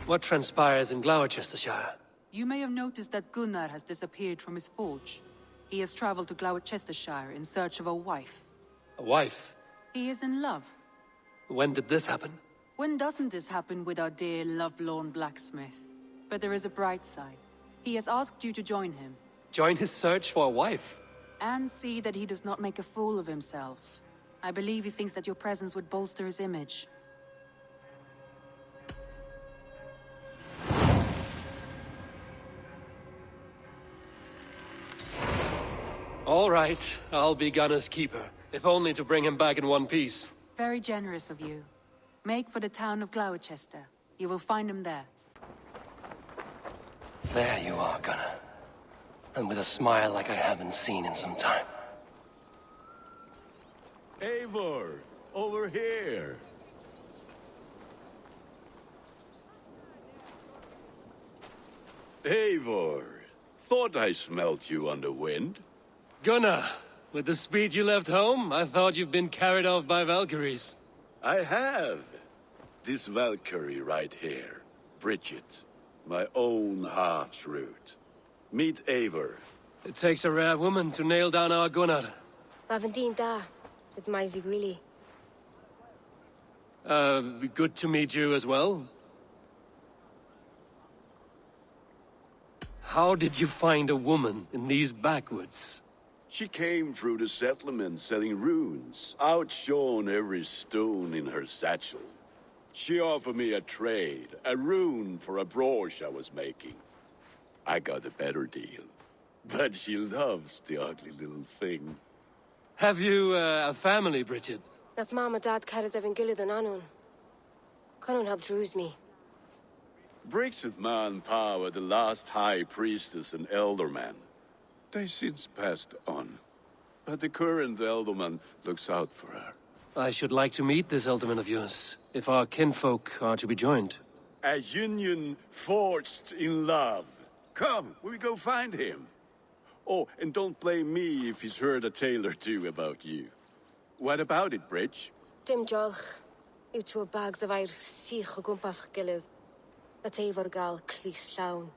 What transpires in Glowecestrescire? You may have noticed that Gunnar has disappeared from his forge. He has traveled to Glowecestrescire in search of a wife. A wife? He is in love. When did this happen? When doesn't this happen with our dear lovelorn blacksmith? But there is a bright side. He has asked you to join him. Join his search for a wife? And see that he does not make a fool of himself. I believe he thinks that your presence would bolster his image. All right, I'll be Gunner's keeper, if only to bring him back in one piece. Very generous of you. Make for the town of Glowechester. You will find him there. There you are, Gunner. And with a smile like I haven't seen in some time. Eivor, over here. Eivor, thought I smelt you on the wind. Gunnar, with the speed you left home, I thought you've been carried off by Valkyries. I have. This Valkyrie right here, Bridget, my own heart's root. Meet Eivor. It takes a rare woman to nail down our Gunnar. Lavendine da, with my Zigwili. Good to meet you as well. How did you find a woman in these backwoods? She came through the settlement selling runes, outshone every stone in her satchel. She offered me a trade, a rune for a brooch I was making. I got a better deal. But she loves the ugly little thing. Have you a family, Bridget? Nath mom and dad carried evan gilid an anun. Cannon helped druise me. Bridget Man Pa were the last high priestess and elderman. They since passed on. But the current elderman looks out for her. I should like to meet this elderman of yours, if our kinfolk are to be joined. A union forged in love. Come, we go find him. Oh, and don't blame me if he's heard a tale or two about you. What about it, Bridge? Dim jolch. Yw trwy bags of air sich o gwmpas gilydd. That Eivor gal clis llawn.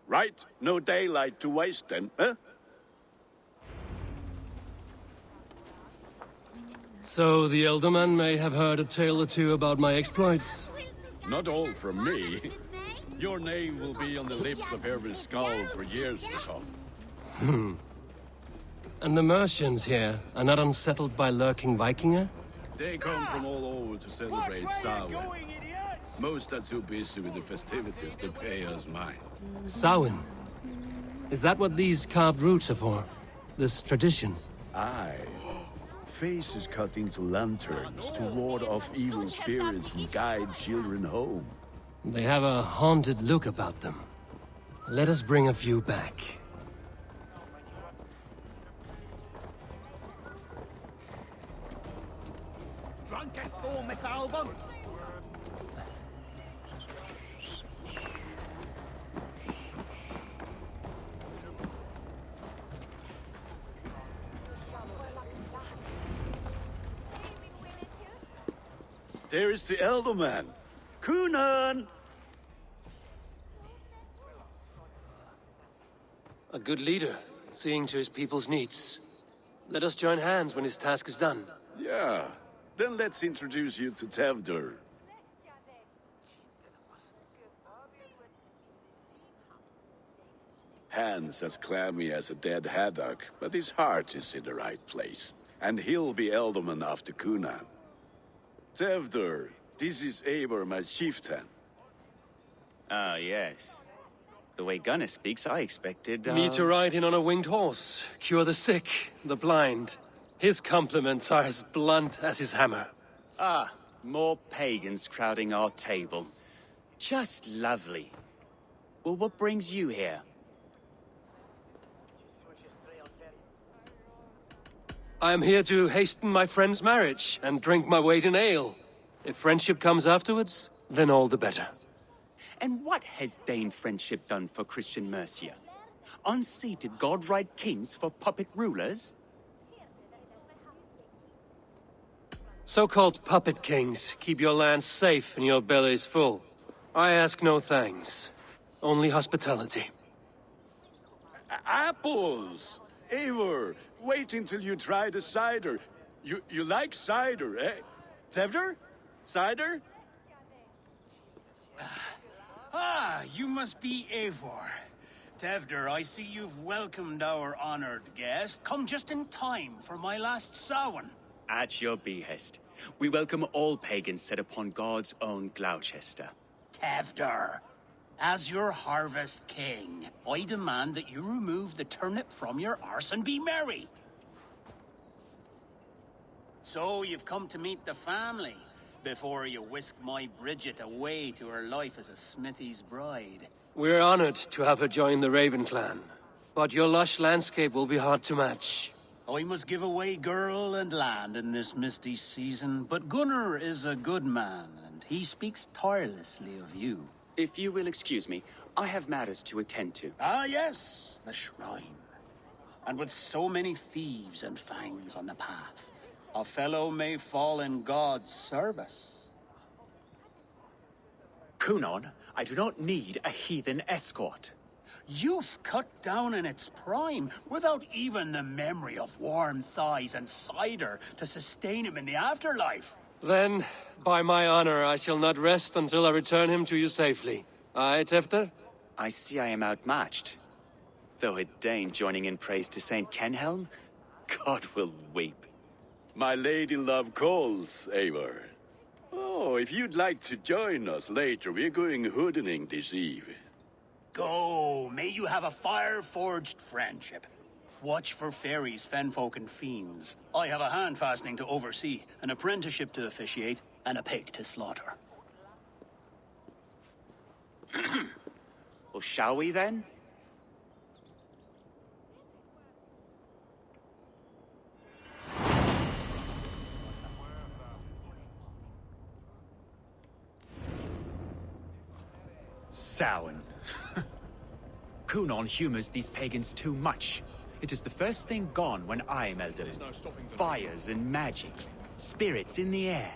Right, no daylight to waste then, huh? So the elderman may have heard a tale or two about my exploits. Not all from me. Your name will be on the lips of every skull for years to come. And the merchants here are not unsettled by lurking Vikinger? They come from all over to celebrate Samhain. Most are too busy with the festivities to pay us mind. Samhain? Is that what these carved roots are for? This tradition? Aye. Faces cut into lanterns to ward off evil spirits and guide children home. They have a haunted look about them. Let us bring a few back. There is the Elderman. Kunan! A good leader, seeing to his people's needs. Let us join hands when his task is done. Yeah. Then let's introduce you to Tevdur. Hands as clammy as a dead haddock, but his heart is in the right place. And he'll be Elderman after Kunan. Tevdur, this is Eivor, my chieftain. Ah, yes. The way Gunnar speaks, I expected, Me to ride in on a winged horse, cure the sick, the blind. His compliments are as blunt as his hammer. Ah, more pagans crowding our table. Just lovely. Well, what brings you here? I am here to hasten my friend's marriage and drink my weight in ale. If friendship comes afterwards, then all the better. And what has Dane friendship done for Christian Mercia? Unseated godright kings for puppet rulers? So-called puppet kings keep your lands safe and your bellies full. I ask no thanks. Only hospitality. Apples! Eivor, wait until you try the cider. You like cider, eh? Tevder? Cider? Ah, you must be Eivor. Tevder, I see you've welcomed our honored guest. Come just in time for my last Samhain. At your behest. We welcome all pagans set upon God's own Gloucester. Tevder, as your harvest king, I demand that you remove the turnip from your arse and be merry. So you've come to meet the family, before you whisk my Bridget away to her life as a smithy's bride. We're honored to have her join the Raven clan. But your lush landscape will be hard to match. I must give away girl and land in this misty season, but Gunnar is a good man, and he speaks tirelessly of you. If you will excuse me, I have matters to attend to. Ah, yes, the shrine. And with so many thieves and fangs on the path, a fellow may fall in God's service. Kunon, I do not need a heathen escort. Youth cut down in its prime, without even the memory of warm thighs and cider to sustain him in the afterlife. Then, by my honor, I shall not rest until I return him to you safely. Aye, Tefter? I see I am outmatched. Though a Dane joining in praise to Saint Kenhelm, God will weep. My lady love calls, Eivor. Oh, if you'd like to join us later, we're going hoodening this eve. Go, may you have a fire-forged friendship. Watch for fairies, fenfolk, and fiends. I have a hand fastening to oversee, an apprenticeship to officiate, and a pig to slaughter. Well, shall we then? Samhain. Kunon humors these pagans too much. It is the first thing gone when I am elder. Fires and magic, spirits in the air.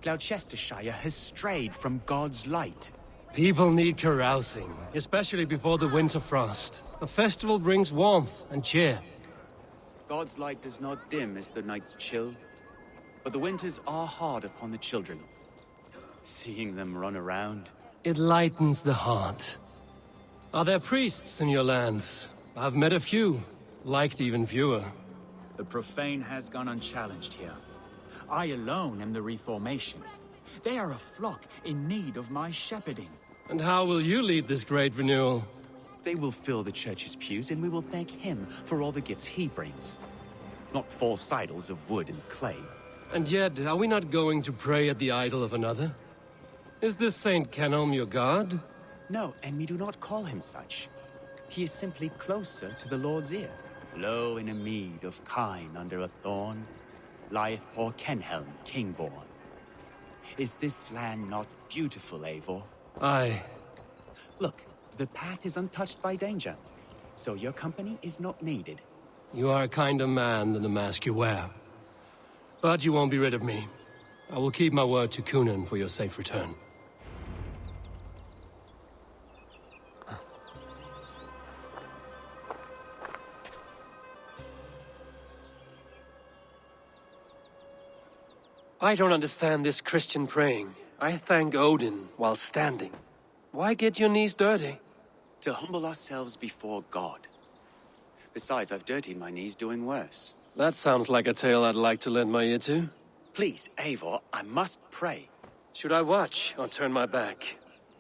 Gloucestrescire has strayed from God's light. People need carousing, especially before the winter frost. A festival brings warmth and cheer. God's light does not dim as the nights chill, but the winters are hard upon the children. Seeing them run around. It lightens the heart. Are there priests in your lands? I've met a few, liked even fewer. The profane has gone unchallenged here. I alone am the Reformation. They are a flock in need of my shepherding. And how will you lead this great renewal? They will fill the church's pews, and we will thank him for all the gifts he brings. Not false idols of wood and clay. And yet, are we not going to pray at the idol of another? Is this Saint Kenhelm your god? No, and we do not call him such. He is simply closer to the Lord's ear. Low in a mead of kine under a thorn, lieth poor Kenhelm, king-born. Is this land not beautiful, Eivor? Aye. Look, the path is untouched by danger, so your company is not needed. You are a kinder man than the mask you wear. But you won't be rid of me. I will keep my word to Kunon for your safe return. I don't understand this Christian praying. I thank Odin while standing. Why get your knees dirty? To humble ourselves before God. Besides, I've dirtied my knees doing worse. That sounds like a tale I'd like to lend my ear to. Please, Eivor, I must pray. Should I watch or turn my back?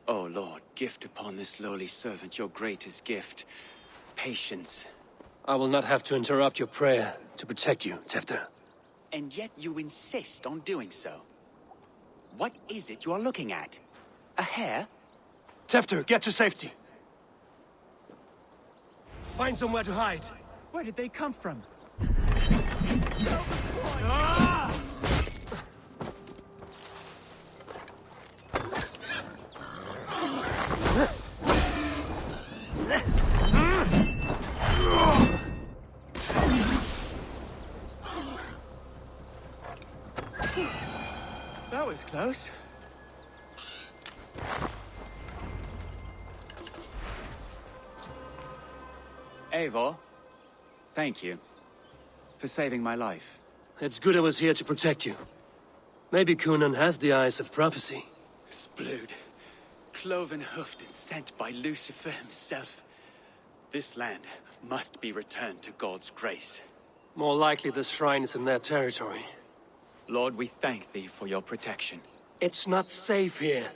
Oh Lord, gift upon this lowly servant your greatest gift. Patience. I will not have to interrupt your prayer to protect you, Tefter. And yet you insist on doing so. What is it you are looking at? A hare? Tefter, get to safety. Find somewhere to hide. Where did they come from? was close. Eivor, thank you for saving my life. It's good I was here to protect you. Maybe Cunan has the eyes of prophecy. Splood, cloven-hoofed and sent by Lucifer himself. This land must be returned to God's grace. More likely the shrine is in their territory. Lord, we thank thee for your protection. It's not safe here.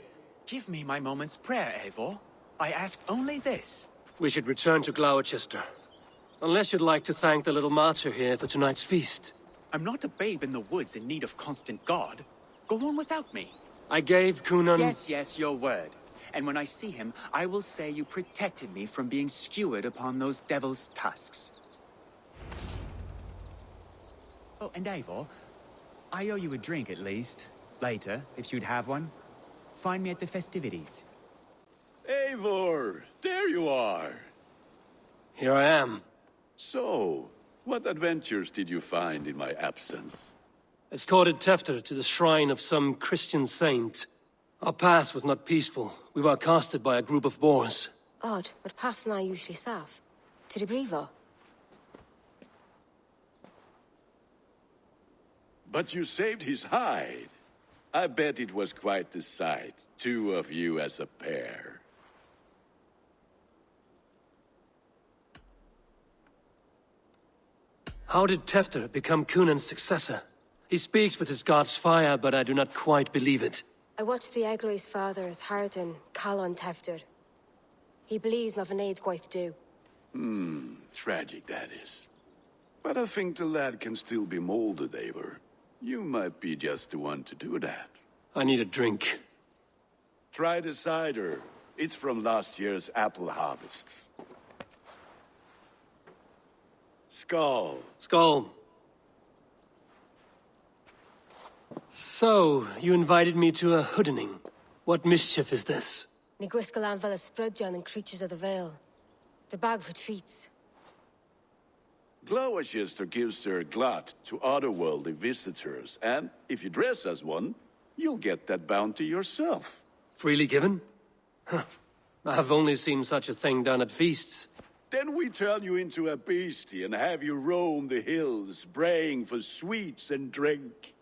Give me my moment's prayer, Eivor. I ask only this. We should return to Glowecester. Unless you'd like to thank the little martyr here for tonight's feast. I'm not a babe in the woods in need of constant guard. Go on without me. I gave Cunan... Yes, your word. And when I see him, I will say you protected me from being skewered upon those devil's tusks. Oh, and Eivor, I owe you a drink at least. Later, if you'd have one. Find me at the festivities. Eivor, there you are. Here I am. So, what adventures did you find in my absence? Escorted Tefter to the shrine of some Christian saint. Our path was not peaceful. We were accosted by a group of boars. Odd, but path na usually safe. To the Brevo. But you saved his hide. I bet it was quite the sight, two of you as a pair. How did Tefter become Cunan's successor? He speaks with his god's fire, but I do not quite believe it. I watched the Egroi's father's Harden call on Tefter. He believes Mavanade quite do. Tragic that is. But I think the lad can still be molded, Eivor. You might be just the one to do that. I need a drink. Try the cider. It's from last year's apple harvest. Skull. Skull. So, you invited me to a hoodening. What mischief is this? Niguiscalan Vela Sprudjon and Creatures of the Vale. The bag for treats. Glowecester gives their glut to otherworldly visitors, and if you dress as one, you'll get that bounty yourself. Freely given? Huh. I've only seen such a thing done at feasts. Then we turn you into a beastie and have you roam the hills, braying for sweets and drink.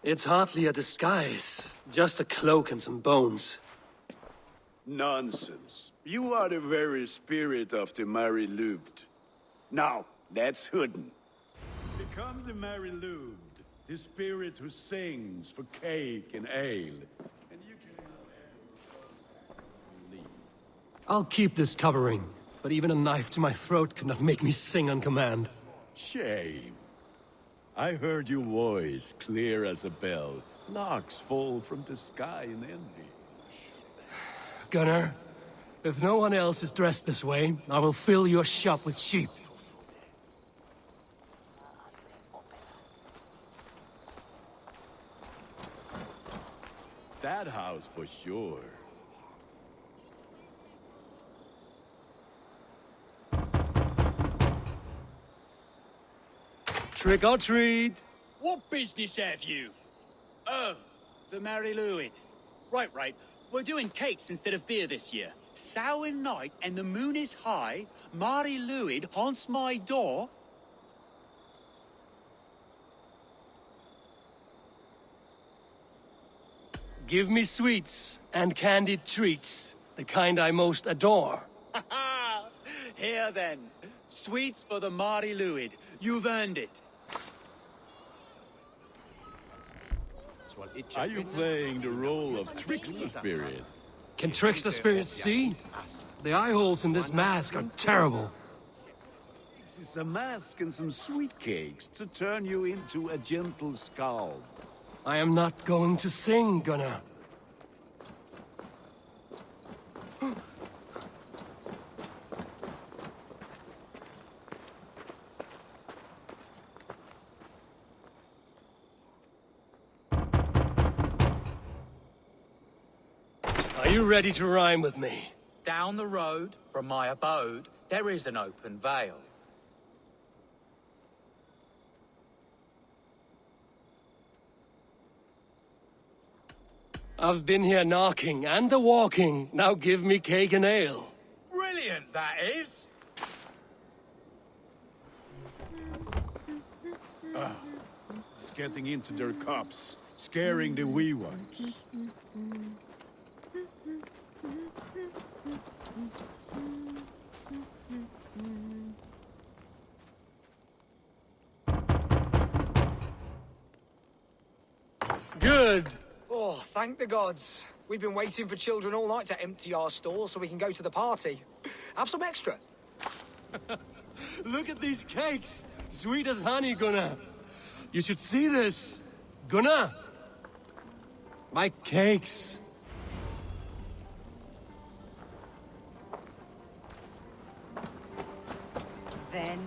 It's hardly a disguise. Just a cloak and some bones. Nonsense. You are the very spirit of the Mary Louved. Now, let's hoodin. Become the Mary Louved, the spirit who sings for cake and ale. And you can leave. I'll keep this covering, but even a knife to my throat cannot make me sing on command. Shame. I heard your voice clear as a bell. Larks fall from the sky in envy. Gunnar, if no one else is dressed this way, I will fill your shop with sheep. That house for sure. Trick or treat! What business have you? Oh, the Mary Louid. Right. We're doing cakes instead of beer this year. Samhain night and the moon is high. Mary Louid haunts my door. Give me sweets and candied treats, the kind I most adore. Here then. Sweets for the Mary Louid. You've earned it. Are you playing the role of trickster spirit? Can trickster spirits see? The eye holes in this mask are terrible. This is a mask and some sweet cakes to turn you into a gentle skull. I am not going to sing, Gunnar. Are you ready to rhyme with me? Down the road from my abode, there is an open vale. I've been here knocking and a-walking. Now give me cake and ale. Brilliant, that is! It's getting into their cups, scaring the wee ones. Good. Oh, thank the gods. We've been waiting for children all night to empty our stores so we can go to the party. Have some extra. Look at these cakes. Sweet as honey, Gunnar. You should see this. Gunnar. My cakes. Then,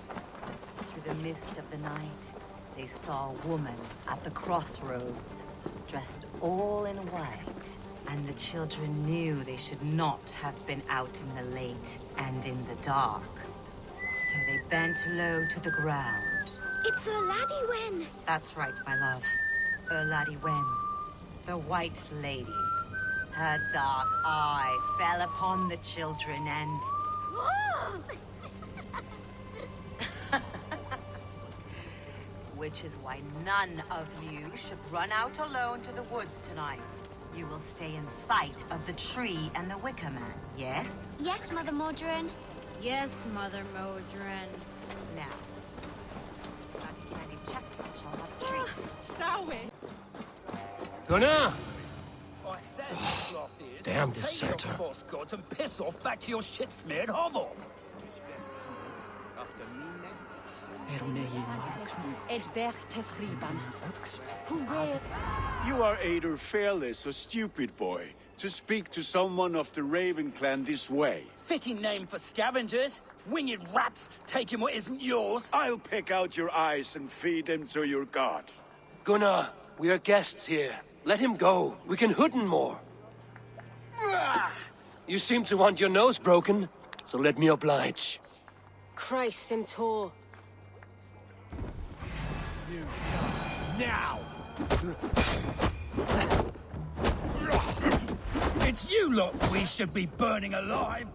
through the mist of the night, they saw a woman at the crossroads, dressed all in white. And the children knew they should not have been out in the late and in the dark. So they bent low to the ground. It's a laddie Wen. That's right, my love. Laddie Wen, the White Lady. Her dark eye fell upon the children and... Which is why none of you should run out alone to the woods tonight. You will stay in sight of the tree and the Wicker Man, yes? Yes, Mother Modron. Yes, Mother Modron. Now, that candy chestnut shall have a treat. Sowie. Gunnar! I said, Damn deserter. Take your boss gods and piss off back to your shit-smeared hovel. You are either fearless or stupid, boy, to speak to someone of the Raven clan this way. Fitting name for scavengers. Winged rats taking what isn't yours. I'll pick out your eyes and feed them to your god. Gunnar, we are guests here. Let him go. We can hood him more. You seem to want your nose broken, so let me oblige. Christ, him tall. Now! It's you lot we should be burning alive!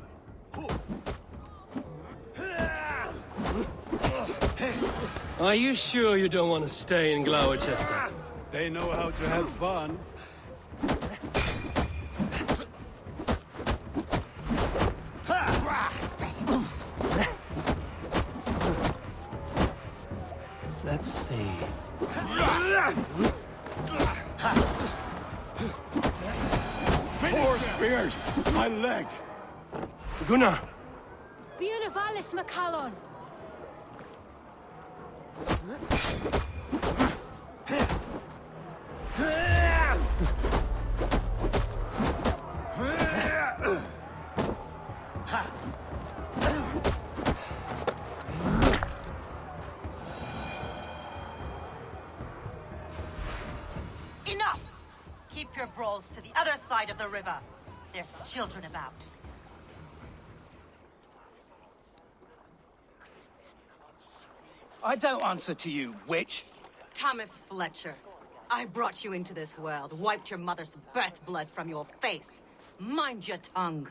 Are you sure you don't want to stay in Glowecester? They know how to have fun. Let's see. Four spears! My leg! Gunnar! Bionavalis Macallon. Enough! Keep your brawls to the other side of the river. There's children about. I don't answer to you, witch. Thomas Fletcher, I brought you into this world, wiped your mother's birth blood from your face. Mind your tongue.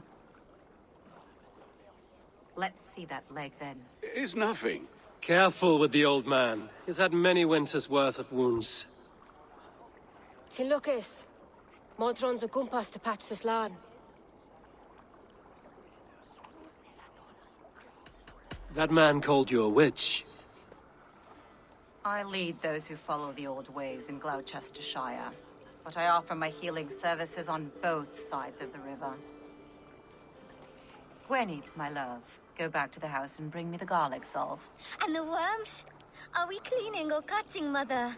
Let's see that leg, then. It's nothing. Careful with the old man. He's had many winters' worth of wounds. Tilukis. Modron's a gumpas to patch this land. That man called you a witch. I lead those who follow the old ways in Glowecestrescire, but I offer my healing services on both sides of the river. Gweneth, my love, go back to the house and bring me the garlic salve. And the worms? Are we cleaning or cutting, Mother?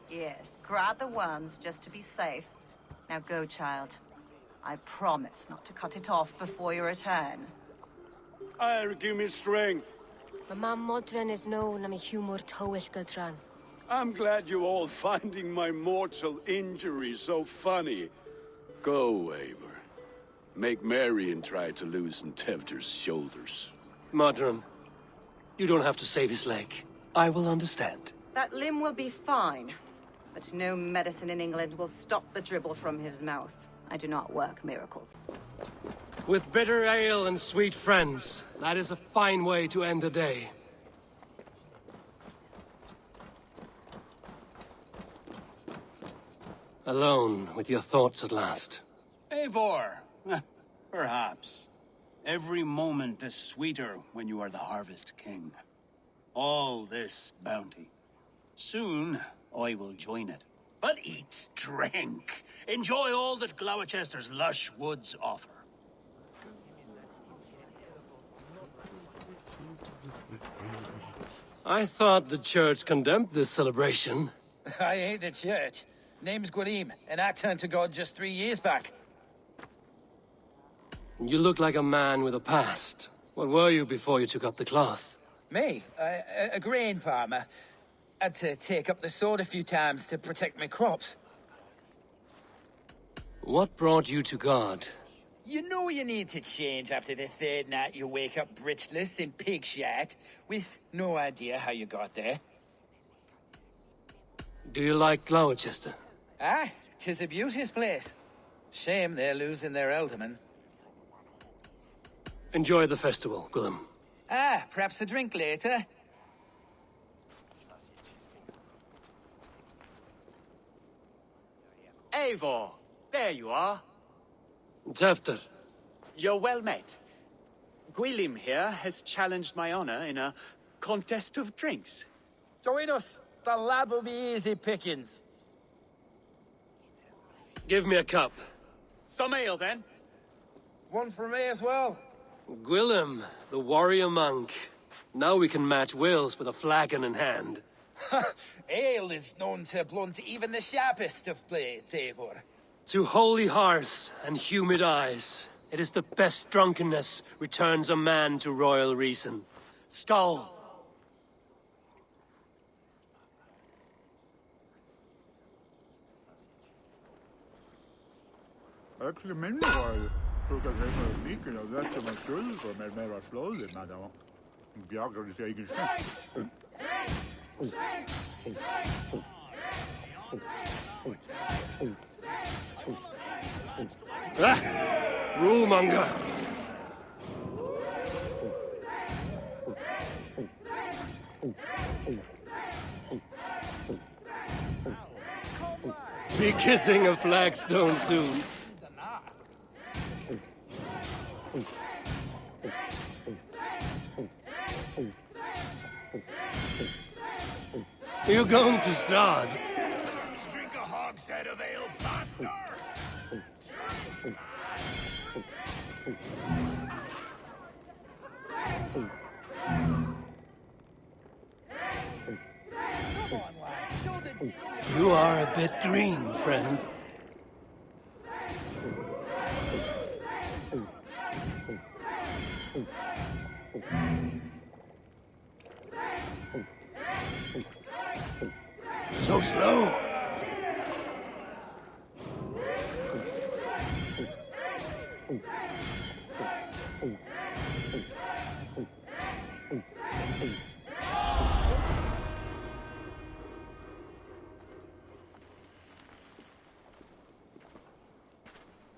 Yes, grab the worms just to be safe. Now go, child. I promise not to cut it off before your return. Give me strength. My Mam Modron is known I'm a humor towish gadran. I'm glad you all finding my mortal injury so funny. Go, Eivor. Make Marion try to loosen Tevder's shoulders. Modron, you don't have to save his leg. I will understand. That limb will be fine, but no medicine in England will stop the dribble from his mouth. I do not work miracles. With bitter ale and sweet friends, that is a fine way to end the day. Alone with your thoughts at last. Eivor, perhaps. Every moment is sweeter when you are the Harvest King. All this bounty. Soon, I will join it. But eat, drink, enjoy all that Glowechester's lush woods offer. I thought the church condemned this celebration. I hate the church. Name's Gwarim, and I turned to God just 3 years back. You look like a man with a past. What were you before you took up the cloth? Me? A grain farmer. Had to take up the sword a few times to protect my crops. What brought you to God? You know you need to change after the third night you wake up britchless in pig shit, with no idea how you got there. Do you like Glowechester? Ah, 'tis a beauteous place. Shame they're losing their alderman. Enjoy the festival, Gwilym. Ah, perhaps a drink later. Eivor, there you are. Tefter. You're well met. Gwilym here has challenged my honor in a contest of drinks. Join us. The lad will be easy pickings. Give me a cup. Some ale, then. One for me as well. Gwilym, the warrior monk. Now we can match Wales with a flagon in hand. Ale is known to blunt even the sharpest of blades, Eivor. To holy hearths and humid eyes, it is the best drunkenness returns a man to royal reason. Skull! Actually, meanwhile, took a name of Wicker of that to my shoulder, but never slowly, madam. Bjargar is egen snakk. Ah! Rulemonger! Be kissing a flagstone soon. You're going to Strahd. Drink a hogshead of ale faster! You are a bit green, friend. So slow.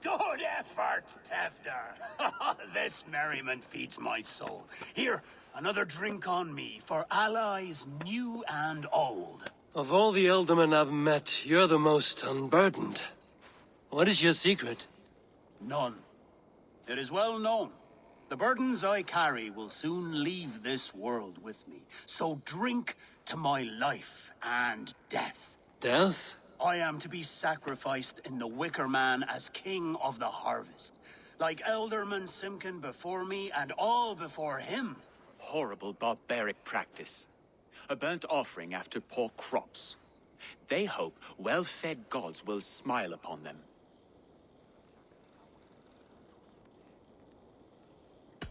Good effort, Tefter. This merriment feeds my soul. Here, another drink on me for allies new and old. Of all the Ealdormen I've met, you're the most unburdened. What is your secret? None. It is well known. The burdens I carry will soon leave this world with me. So drink to my life and death. Death? I am to be sacrificed in the Wicker Man as king of the harvest. Like Elderman Simkin before me and all before him. Horrible barbaric practice. A burnt offering after poor crops. They hope well-fed gods will smile upon them.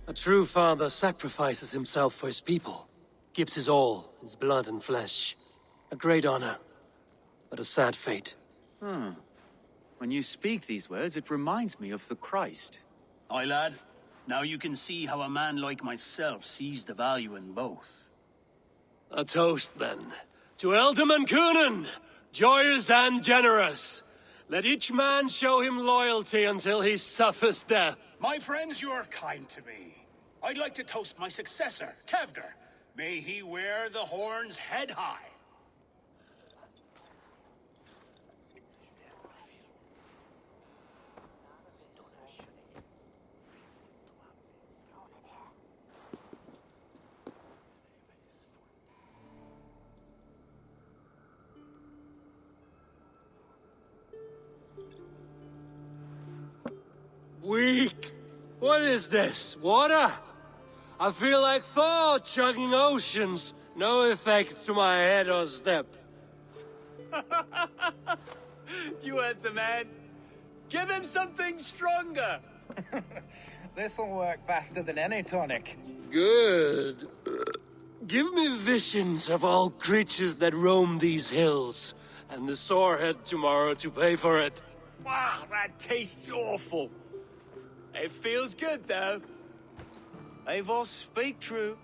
A true father sacrifices himself for his people. Gives his all, his blood and flesh. A great honor, but a sad fate. When you speak these words, it reminds me of the Christ. Aye, lad. Now you can see how a man like myself sees the value in both. A toast, then. To Ealdorman Coonan, joyous and generous. Let each man show him loyalty until he suffers death. My friends, you are kind to me. I'd like to toast my successor, Tevder. May he wear the horns head high. Weak! What is this? Water? I feel like Thor chugging oceans. No effect to my head or step. You heard the man. Give him something stronger. This'll work faster than any tonic. Good. Give me visions of all creatures that roam these hills, and the sorehead tomorrow to pay for it. Wow, that tastes awful. It feels good, though. Eivor, speak true.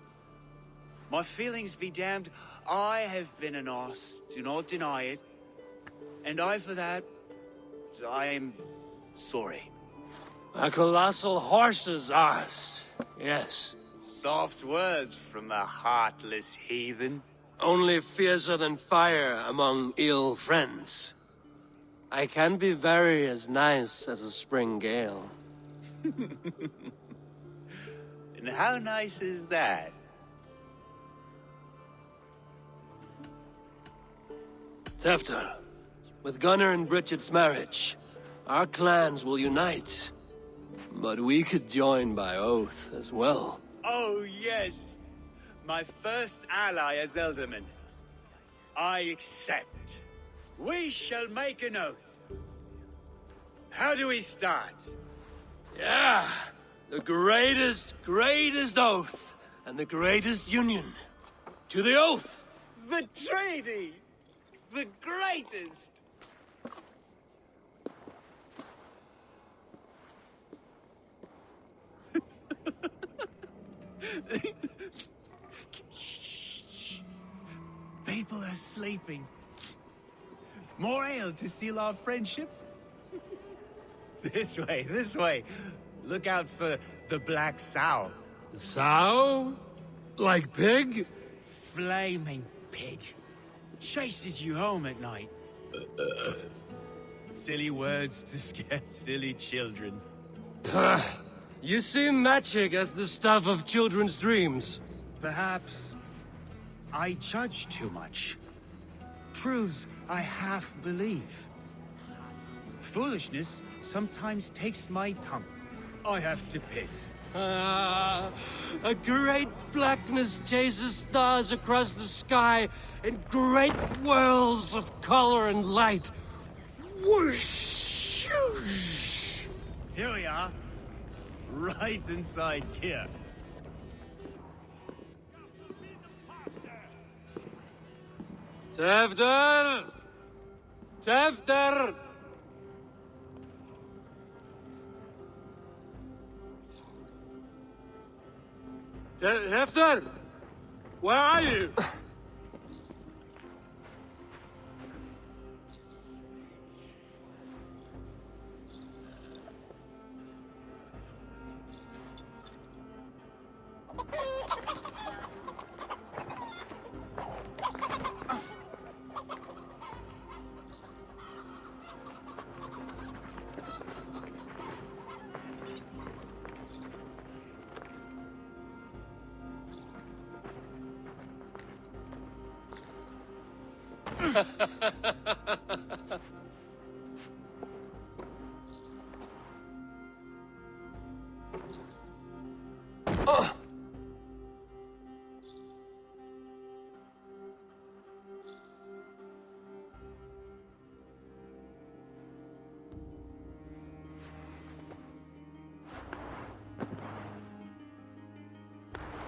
My feelings be damned. I have been an arse, do not deny it. And I, for that, I am sorry. A colossal horse's arse, yes. Soft words from the heartless heathen. Only fiercer than fire among ill friends. I can be very as nice as a spring gale. And how nice is that? Tefter, with Gunnar and Bridget's marriage, our clans will unite. But we could join by oath as well. Oh, yes. My first ally as Elderman. I accept. We shall make an oath. How do we start? Yeah, the greatest oath, and the greatest union. To the oath! The treaty! The greatest! Shh. People are sleeping. More ale to seal our friendship? This way. Look out for the black sow. Sow? Like pig? Flaming pig. Chases you home at night. Silly words to scare silly children. You see magic as the stuff of children's dreams. Perhaps I judge too much. Truths I half believe. Foolishness sometimes takes my tongue. I have to piss. A great blackness chases stars across the sky in great whirls of color and light. Whoosh! Here we are. Right inside here. Tefter! Tefter! Tefter! Where are you?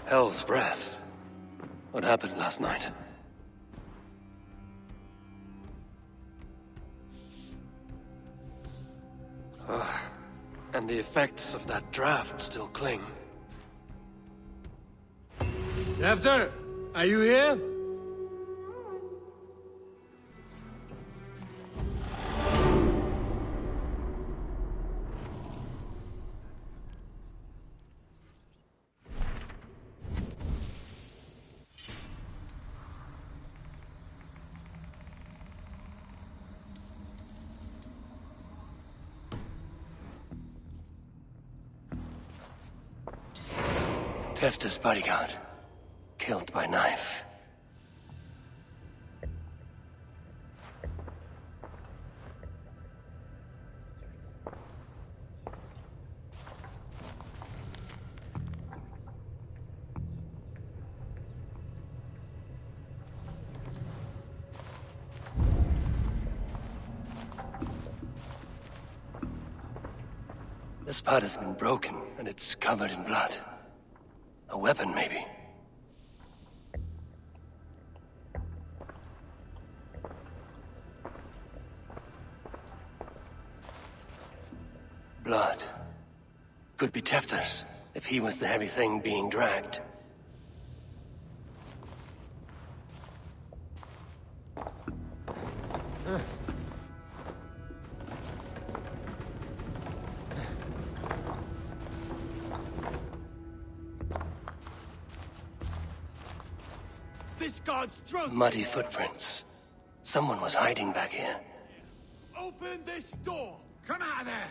Hell's breath. What happened last night? And the effects of that draft still cling. Tefter, are you here? Tefta's bodyguard. Killed by knife. This part has been broken, and it's covered in blood. A weapon, maybe. Blood. Could be Tefta's, if he was the heavy thing being dragged. This guard's throat! Muddy footprints. Someone was hiding back here. Open this door! Come out of there!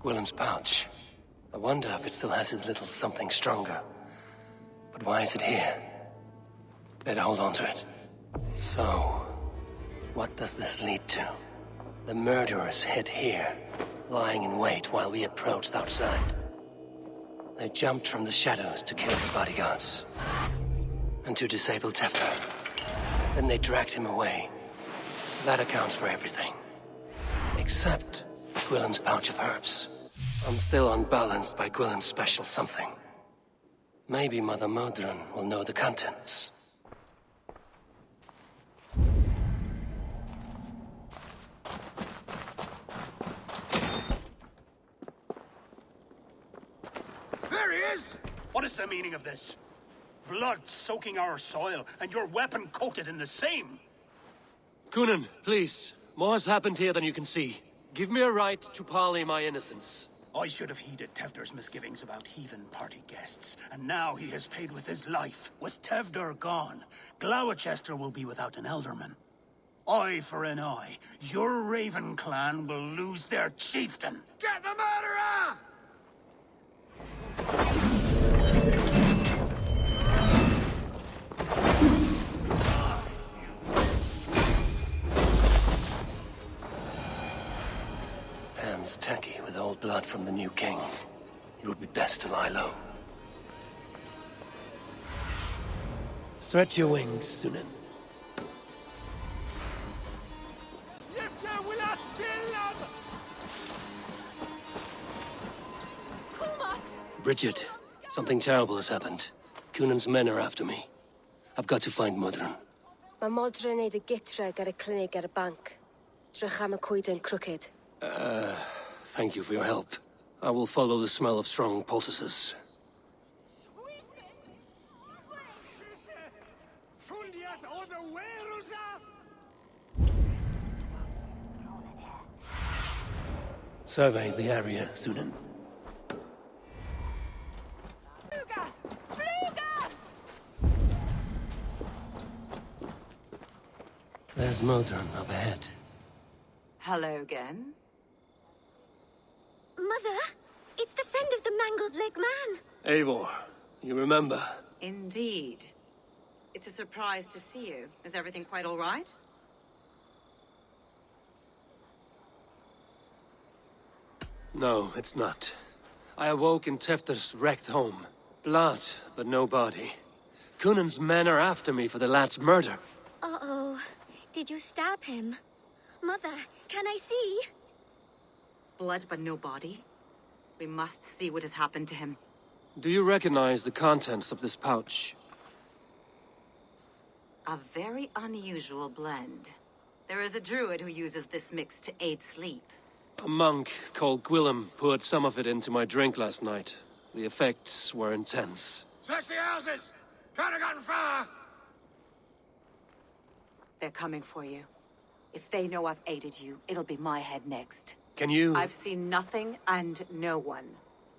Gwillem's pouch. I wonder if it still has its little something stronger. But why is it here? Better hold on to it. So, what does this lead to? The murderers hid here, lying in wait while we approached outside. They jumped from the shadows to kill the bodyguards. And to disable Tefta. Then they dragged him away. That accounts for everything. Except Gwillem's pouch of herbs. I'm still unbalanced by Gwillem's special something. Maybe Mother Modron will know the contents. There he is! What is the meaning of this? Blood soaking our soil, and your weapon coated in the same! Kunan, please. More has happened here than you can see. Give me a right to parley my innocence. I should have heeded Tevder's misgivings about heathen party guests, and now he has paid with his life. With Tevder gone, Glowecester will be without an elderman. Eye for an eye, your Raven clan will lose their chieftain. Get the murderer! Hands tacky with old blood from the new king. It would be best to lie low. Stretch your wings, Sunan. Bridget, something terrible has happened. Cunan's men are after me. I've got to find Modron. Mae Modron neud y gitreg ar y clinig ar y banc. Drych am y coeden crooked. Thank you for your help. I will follow the smell of strong poultices. Survey the area, Sunan. There's Modron up ahead. Hello again. Mother, it's the friend of the mangled leg man. Eivor, you remember? Indeed. It's a surprise to see you. Is everything quite all right? No, it's not. I awoke in Tefter's wrecked home. Blood, but no body. Cunan's men are after me for the lad's murder. Uh-oh. Did you stab him? Mother, can I see? Blood but no body? We must see what has happened to him. Do you recognize the contents of this pouch? A very unusual blend. There is a druid who uses this mix to aid sleep. A monk called Gwillem poured some of it into my drink last night. The effects were intense. Search the houses! Can't have gotten far! They're coming for you. If they know I've aided you, it'll be my head next. Can you... I've seen nothing and no one.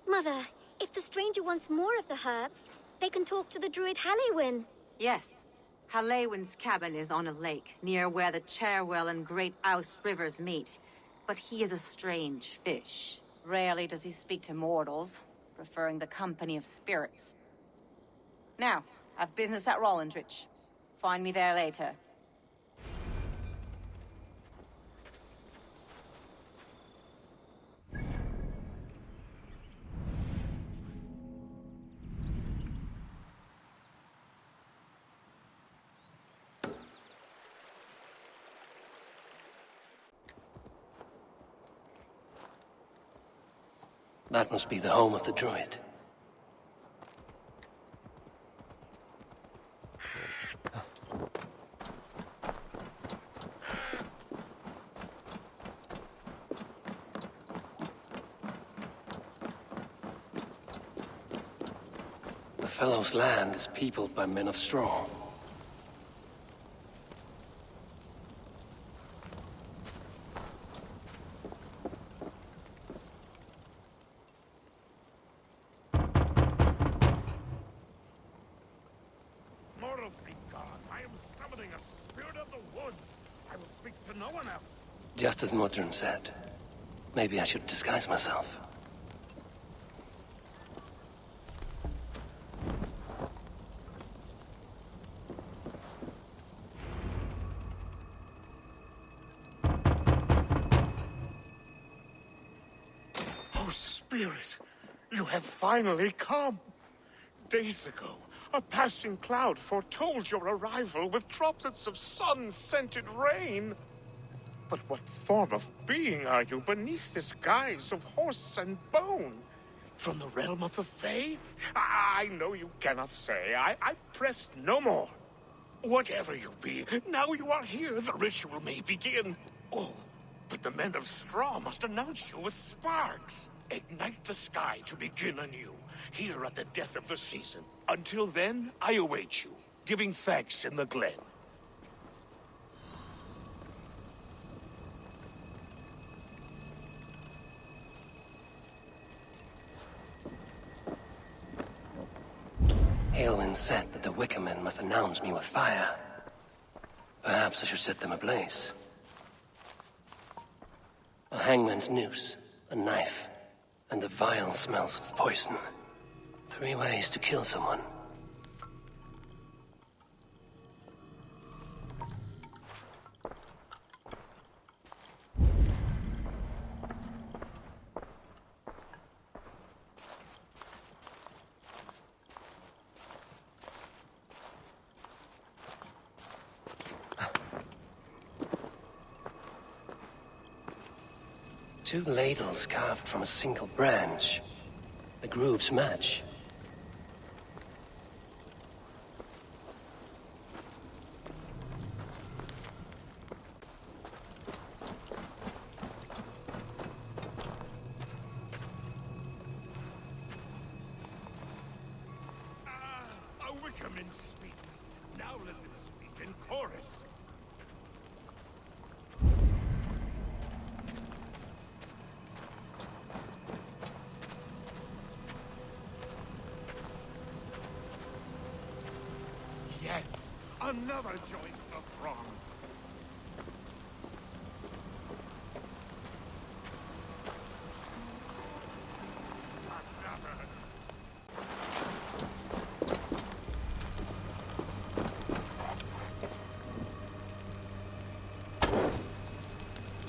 Mother, if the stranger wants more of the herbs, they can talk to the druid Halewyn. Yes. Halewyn's cabin is on a lake, near where the Cherwell and Great Ouse rivers meet. But he is a strange fish. Rarely does he speak to mortals, preferring the company of spirits. Now, I've business at Rollindrich. Find me there later. That must be the home of the druid. The fellow's land is peopled by men of straw. Just as Modron said. Maybe I should disguise myself. Oh, Spirit, you have finally come. Days ago, a passing cloud foretold your arrival with droplets of sun-scented rain. But what form of being are you beneath this guise of horse and bone? From the realm of the Fae? I know you cannot say. I press no more. Whatever you be, now you are here, the ritual may begin. Oh, but the men of straw must announce you with sparks. Ignite the sky to begin anew, here at the death of the season. Until then, I await you, giving thanks in the glen. Halewyn said that the Wicker men must announce me with fire. Perhaps I should set them ablaze. A hangman's noose, a knife, and the vile smells of poison. 3 ways to kill someone. Two ladles carved from a single branch. The grooves match. A Wickerman speaks. Now let them speak in chorus. Yes, another joins the throng.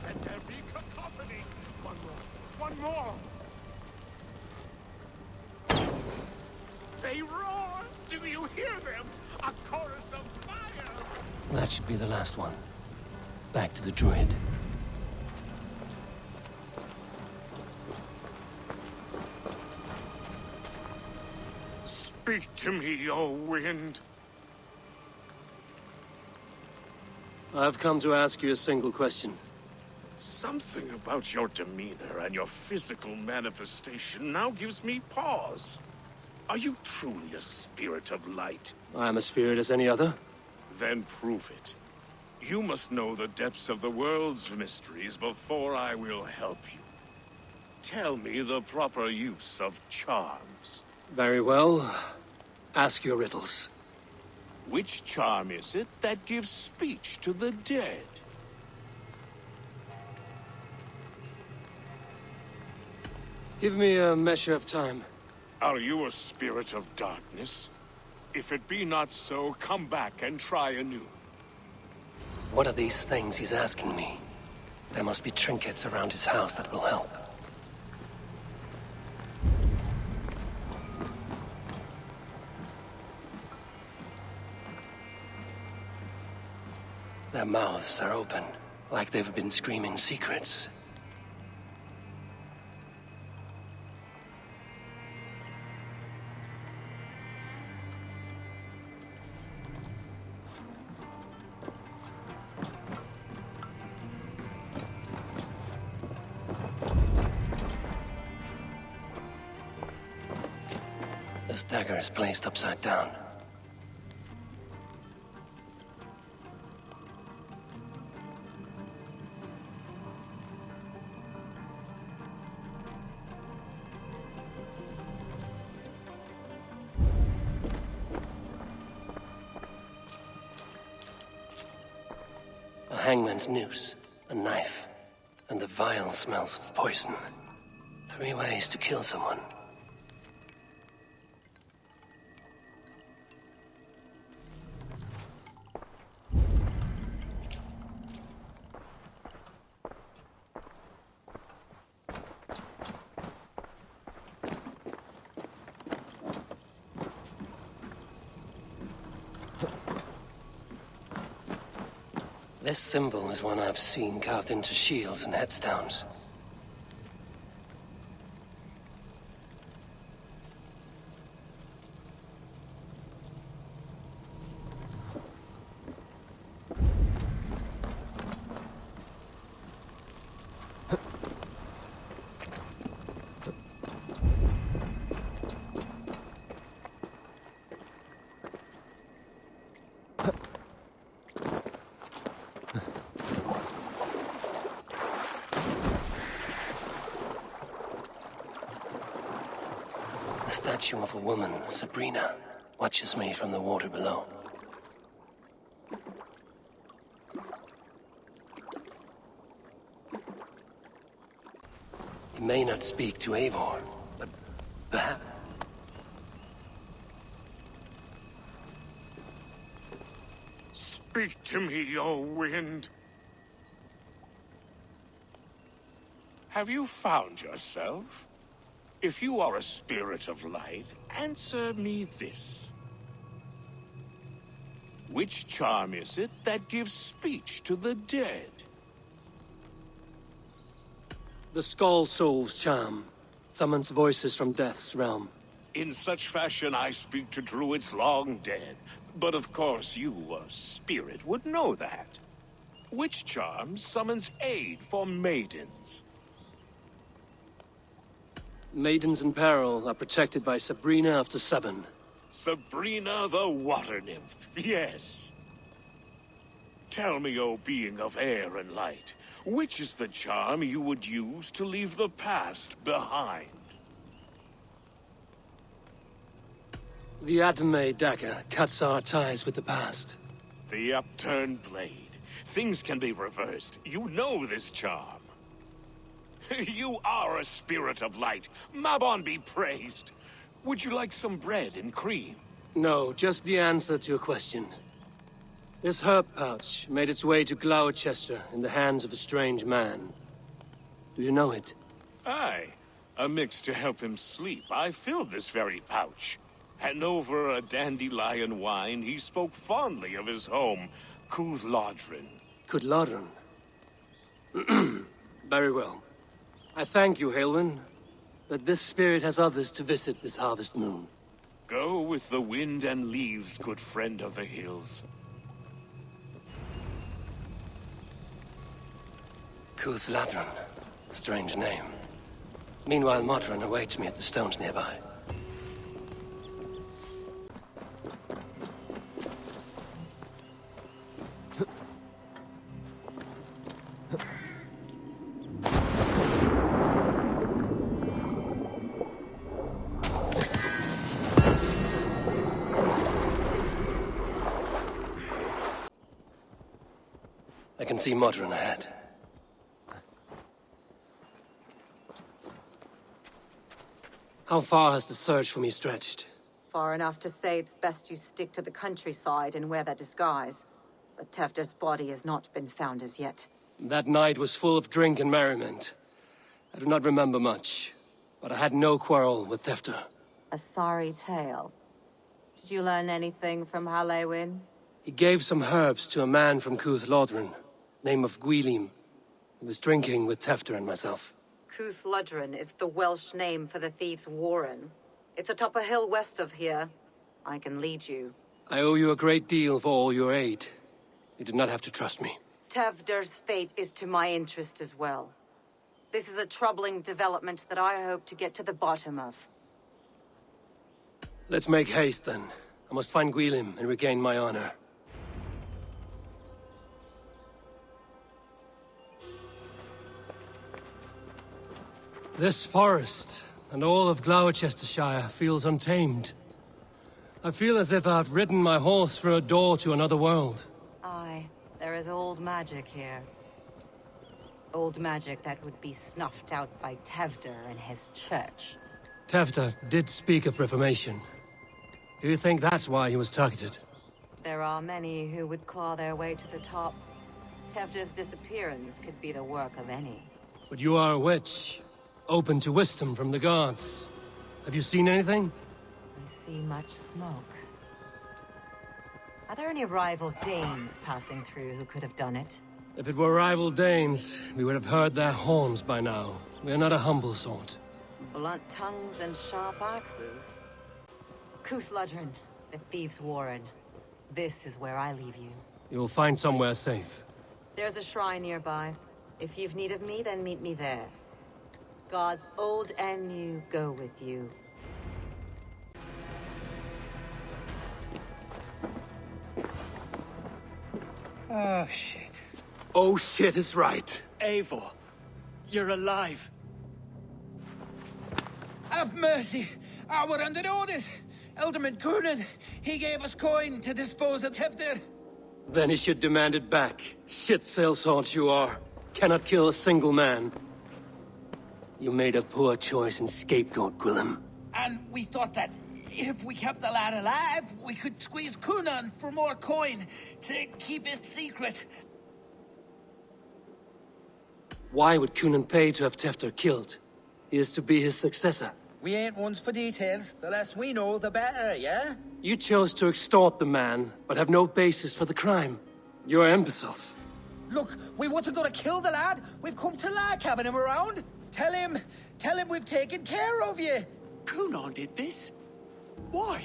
Let there be cacophony. One more. They roar. Do you hear them? A chorus of fire! That should be the last one. Back to the druid. Speak to me, O wind. I've come to ask you a single question. Something about your demeanor and your physical manifestation now gives me pause. Are you truly a spirit of light? I am a spirit as any other. Then prove it. You must know the depths of the world's mysteries before I will help you. Tell me the proper use of charms. Very well. Ask your riddles. Which charm is it that gives speech to the dead? Give me a measure of time. Are you a spirit of darkness? If it be not so, come back and try anew. What are these things he's asking me? There must be trinkets around his house that will help. Their mouths are open, like they've been screaming secrets. This dagger is placed upside down. A hangman's noose, a knife, and the vile smells of poison. 3 ways to kill someone. This symbol is one I've seen carved into shields and headstones. The statue of a woman, Sabrina, watches me from the water below. He may not speak to Eivor, but perhaps... Speak to me, O wind. Have you found yourself? If you are a spirit of light, answer me this. Which charm is it that gives speech to the dead? The Skull Soul's charm summons voices from Death's realm. In such fashion I speak to druids long dead. But of course you, a spirit, would know that. Which charm summons aid for maidens? Maidens in peril are protected by Sabrina of the Seven. Sabrina the water nymph, yes. Tell me, O being of air and light, which is the charm you would use to leave the past behind? The Adame dagger cuts our ties with the past. The upturned blade. Things can be reversed. You know this charm. You are a spirit of light. Mabon be praised. Would you like some bread and cream? No, just the answer to a question. This herb pouch made its way to Glowecester in the hands of a strange man. Do you know it? Aye. A mix to help him sleep. I filled this very pouch. And over a dandelion wine, he spoke fondly of his home, Culhladrun. Culhladrun? Very well. I thank you, Haelwyn, that this spirit has others to visit this harvest moon. Go with the wind and leaves, good friend of the hills. Culhladrun. Strange name. Meanwhile, Modron awaits me at the stones nearby. I can see Modron ahead. How far has the search for me stretched? Far enough to say it's best you stick to the countryside and wear that disguise. But Tefder's body has not been found as yet. That night was full of drink and merriment. I do not remember much, but I had no quarrel with Tefter. A sorry tale. Did you learn anything from Halewin? He gave some herbs to a man from Cuth Lodren, name of Gwylim. He was drinking with Tefter and myself. Cuth Lodren is the Welsh name for the thieves' warren. It's atop a hill west of here. I can lead you. I owe you a great deal for all your aid. You did not have to trust me. Tefder's fate is to my interest as well. This is a troubling development that I hope to get to the bottom of. Let's make haste, then. I must find Gwylim and regain my honor. This forest, and all of Glowecestrescire, feels untamed. I feel as if I've ridden my horse through a door to another world. Aye, there is old magic here. Old magic that would be snuffed out by Tefder and his church. Tefter did speak of reformation. Do you think that's why he was targeted? There are many who would claw their way to the top. Tefder's disappearance could be the work of any. But you are a witch, open to wisdom from the gods. Have you seen anything? I see much smoke. Are there any rival Danes passing through who could have done it? If it were rival Danes, we would have heard their horns by now. We are not a humble sort. Blunt tongues and sharp axes. Cuth Lodren, the thieves' warren. This is where I leave you. You'll find somewhere safe. There's a shrine nearby. If you've need of me, then meet me there. Gods old and new go with you. Oh, shit. Oh shit is right. Eivor, you're alive. Have mercy! We're under orders! Alderman Coonan, he gave us coin to dispose of Tefder. Then he should demand it back. Shit sellsword you are. Cannot kill a single man. You made a poor choice in scapegoat, Gwillem. And we thought that if we kept the lad alive, we could squeeze Coonan for more coin to keep it secret. Why would Coonan pay to have Tefter killed? He is to be his successor. We ain't ones for details. The less we know, the better, yeah? You chose to extort the man, but have no basis for the crime. You're imbeciles. Look, we wasn't gonna kill the lad. We've come to like having him around. Tell him we've taken care of you. Coonan did this? Why?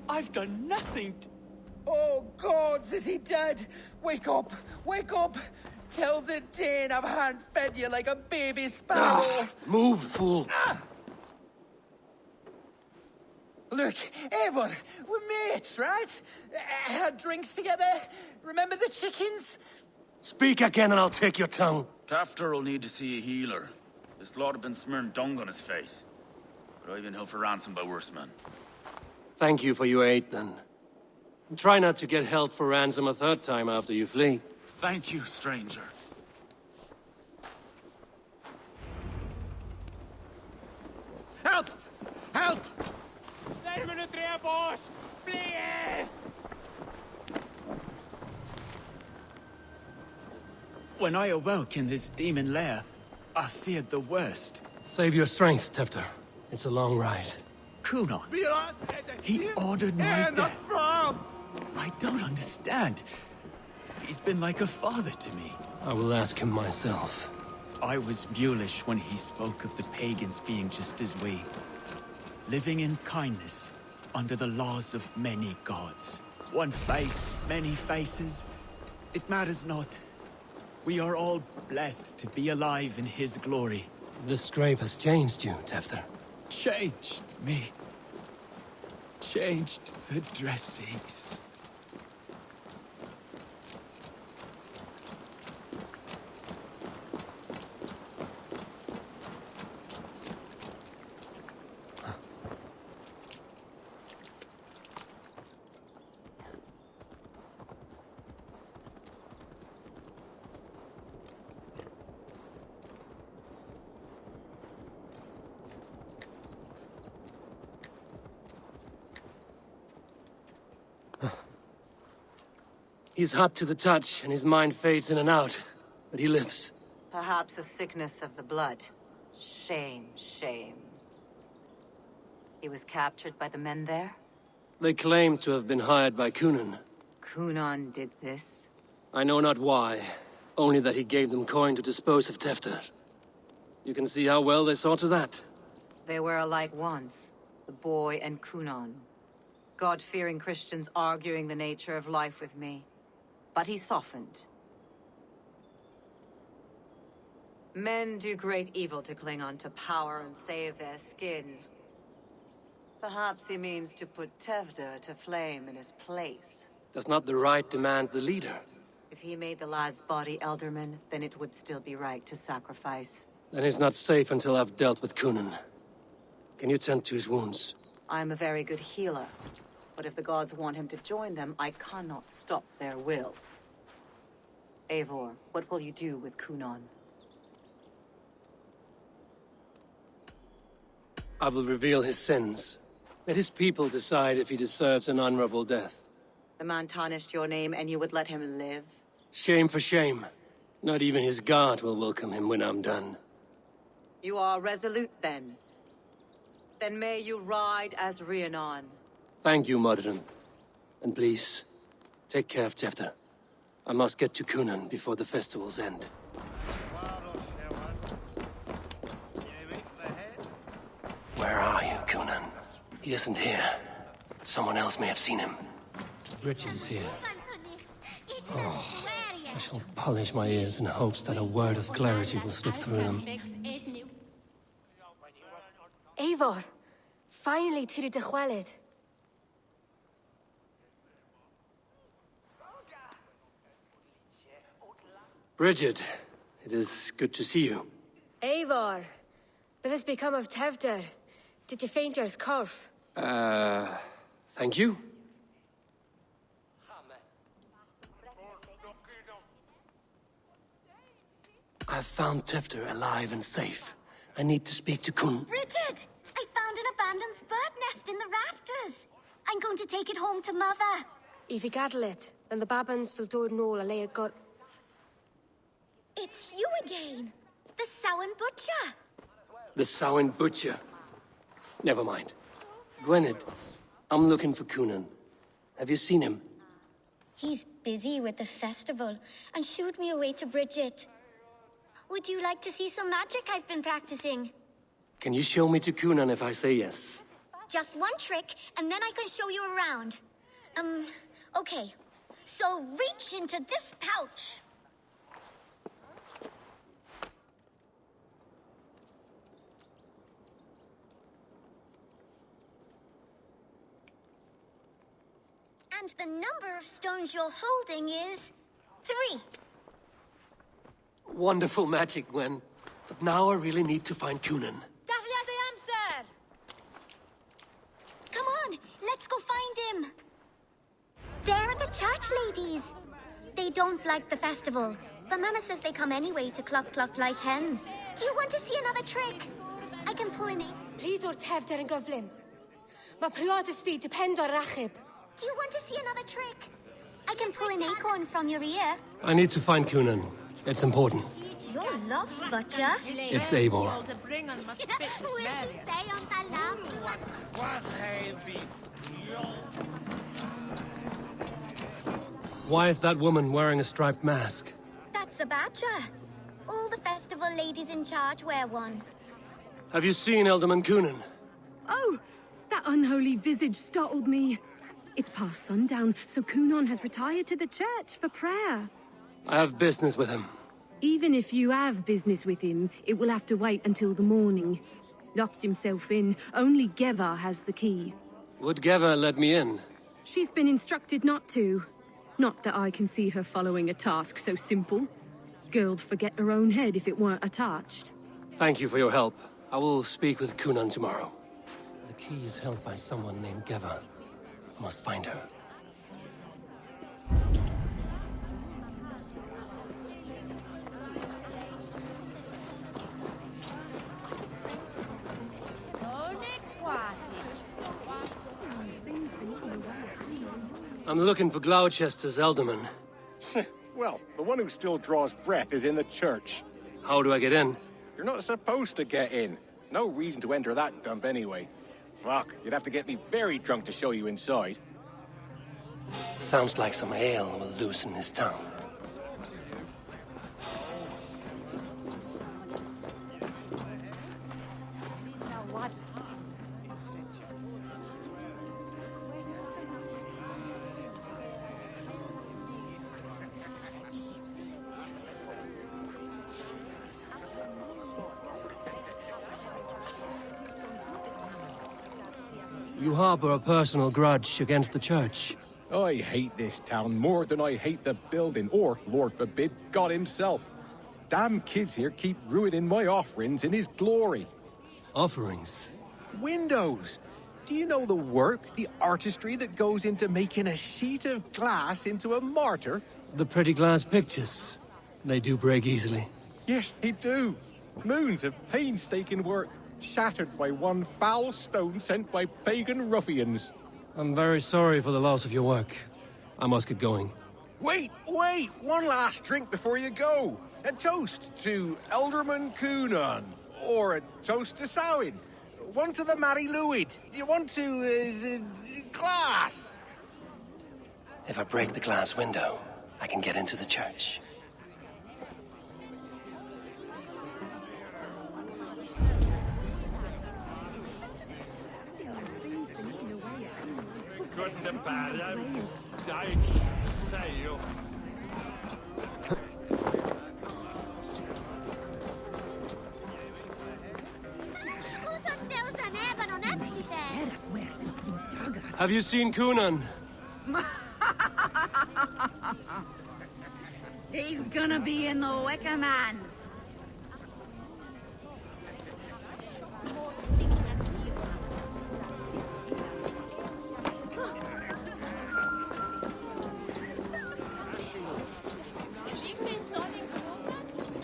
I've done nothing Oh, gods, is he dead? Wake up! Wake up! Tell the Dane I've hand-fed you like a baby sparrow! Move, fool! Look, Eivor, we're mates, right? Had drinks together. Remember the chickens? Speak again and I'll take your tongue. Tafter will need to see a healer. This lord have been smearing dung on his face. But I've been held for ransom by worse men. Thank you for your aid, then. Try not to get held for ransom a third time after you flee. Thank you, stranger. Help! Help! When I awoke in this demon lair, I feared the worst. Save your strength, Tefter. It's a long ride. Coonan. He ordered my death. I don't understand. He's been like a father to me. I will ask him myself. I was mulish when he spoke of the pagans being just as we. Living in kindness, under the laws of many gods. One face, many faces. It matters not. We are all blessed to be alive in his glory. This scrape has changed you, Tefter. Changed me. Changed the dressings. He's hot to the touch, and his mind fades in and out. But he lives. Perhaps a sickness of the blood. Shame, shame. He was captured by the men there? They claim to have been hired by Cunan. Cunan did this? I know not why. Only that he gave them coin to dispose of Tefter. You can see how well they saw to that. They were alike once, the boy and Cunan. God-fearing Christians arguing the nature of life with me. But he softened. Men do great evil to cling on to power and save their skin. Perhaps he means to put Tevder to flame in his place. Does not the right demand the leader? If he made the lad's body Elderman, then it would still be right to sacrifice. Then he's not safe until I've dealt with Cunan. Can you tend to his wounds? I'm a very good healer. But if the gods want him to join them, I cannot stop their will. Eivor, what will you do with Cunan? I will reveal his sins. Let his people decide if he deserves an honorable death. The man tarnished your name and you would let him live? Shame for shame. Not even his guard will welcome him when I'm done. You are resolute then. Then may you ride as Rhiannon. Thank you, Modern. And please, take care of Tefter. I must get to Cunan before the festivals end. Where are you, Cunan? He isn't here. Someone else may have seen him. Bridget is here. Oh, I shall polish my ears in hopes that a word of clarity will slip through them. Eivor, finally tiri de chwaled. Bridget, it is good to see you. Eivor, what has become of Tevder? Did you faint your scarf? Thank you. I've found Tefter alive and safe. I need to speak to Kun. Bridget! I found an abandoned bird nest in the rafters. I'm going to take it home to Mother. If you gaddle it, then the Babans will do it all a lay got. It's you again. The Samhain Butcher. The Samhain Butcher. Never mind. Gwynedd, I'm looking for Cunan. Have you seen him? He's busy with the festival and shooed me away to Bridget. Would you like to see some magic I've been practicing? Can you show me to Cunan if I say yes? Just one trick, and then I can show you around. Okay. So reach into this pouch. And the number of stones you're holding is 3. Wonderful magic, Gwen. But now I really need to find Cunan. Come on, let's go find him. There are the church ladies. They don't like the festival, but Mama says they come anyway to cluck cluck like hens. Do you want to see another trick? I can pull an Please or Tevder and Govlim. Ma priod speed depend on Rachib. Do you want to see another trick? I can pull an acorn from your ear. I need to find Cunan. It's important. You're lost, Butcher. It's Eivor. Will you stay on the lamb? Why is that woman wearing a striped mask? That's a badger. All the festival ladies in charge wear one. Have you seen Elderman Cunan? Oh, that unholy visage startled me. It's past sundown, so Cunan has retired to the church for prayer. I have business with him. Even if you have business with him, it will have to wait until the morning. Locked himself in. Only Geva has the key. Would Geva let me in? She's been instructed not to. Not that I can see her following a task so simple. Girl'd forget her own head if it weren't attached. Thank you for your help. I will speak with Cunan tomorrow. The key is held by someone named Geva. I must find her. I'm looking for Gloucester's Elderman. Well, the one who still draws breath is in the church. How do I get in? You're not supposed to get in. No reason to enter that dump anyway. Fuck, you'd have to get me very drunk to show you inside. Sounds like some ale will loosen his tongue. You harbor a personal grudge against the church. I hate this town more than I hate the building, or, Lord forbid, God himself. Damn kids here keep ruining my offerings in his glory. Offerings? Windows! Do you know the work, the artistry that goes into making a sheet of glass into a martyr? The pretty glass pictures. They do break easily. Yes, they do. Moons of painstaking work, shattered by one foul stone sent by pagan ruffians. I'm very sorry for the loss of your work. I must get going. Wait! One last drink before you go. A toast to Elderman Coonan. Or a toast to Samhain. One to the Mary Lwyd. Do you want to, glass? If I break the glass window, I can get into the church. Couldn't bära dig, säger. Have you seen Coonan? He's gonna be in the Wicker Man.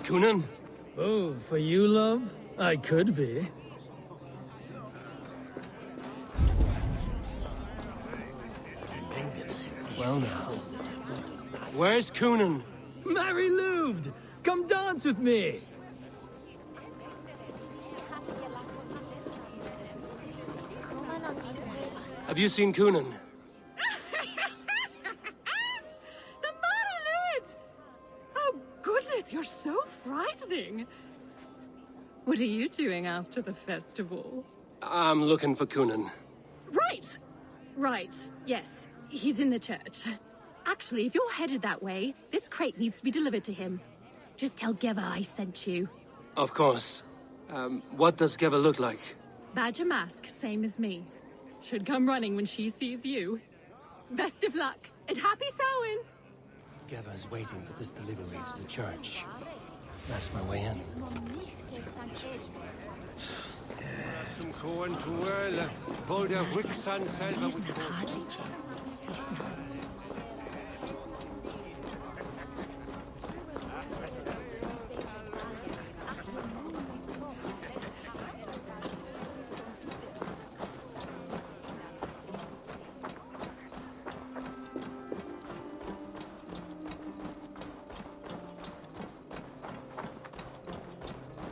Coonan? Oh, for you, love? I could be. Well now. Where's Coonan? Mary Lwyd! Come dance with me! Have you seen Coonan? Goodness, you're so frightening. What are you doing after the festival? I'm looking for Coonan. Right. Yes, he's in the church. Actually, if you're headed that way, this crate needs to be delivered to him. Just tell Geva I sent you. Of course. What does Geva look like? Badger mask, same as me. Should come running when she sees you. Best of luck, and happy Samhain! Geva's waiting for this delivery to the church. That's my way in.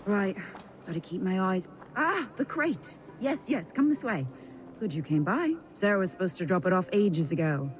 Right, gotta keep my eyes... Ah, the crate! Yes, come this way. Good you came by. Sarah was supposed to drop it off ages ago.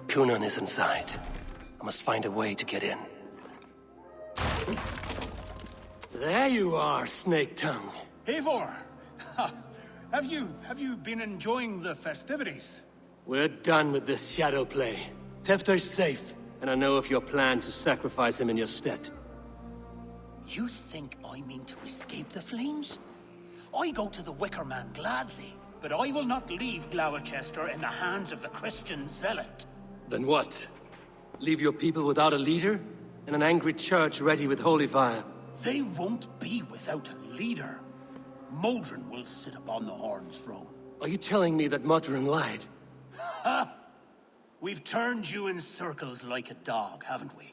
Coonan is inside. I must find a way to get in. There you are, Snake Tongue. Eivor! Have you been enjoying the festivities? We're done with this shadow play. Tefter's safe, and I know of your plan to sacrifice him in your stead. You think I mean to escape the flames? I go to the Wicker Man gladly, but I will not leave Glowecester in the hands of the Christian zealot. Then what? Leave your people without a leader? And an angry church ready with holy fire? They won't be without a leader. Modron will sit upon the Horn's throne. Are you telling me that Modron lied? Ha! We've turned you in circles like a dog, haven't we?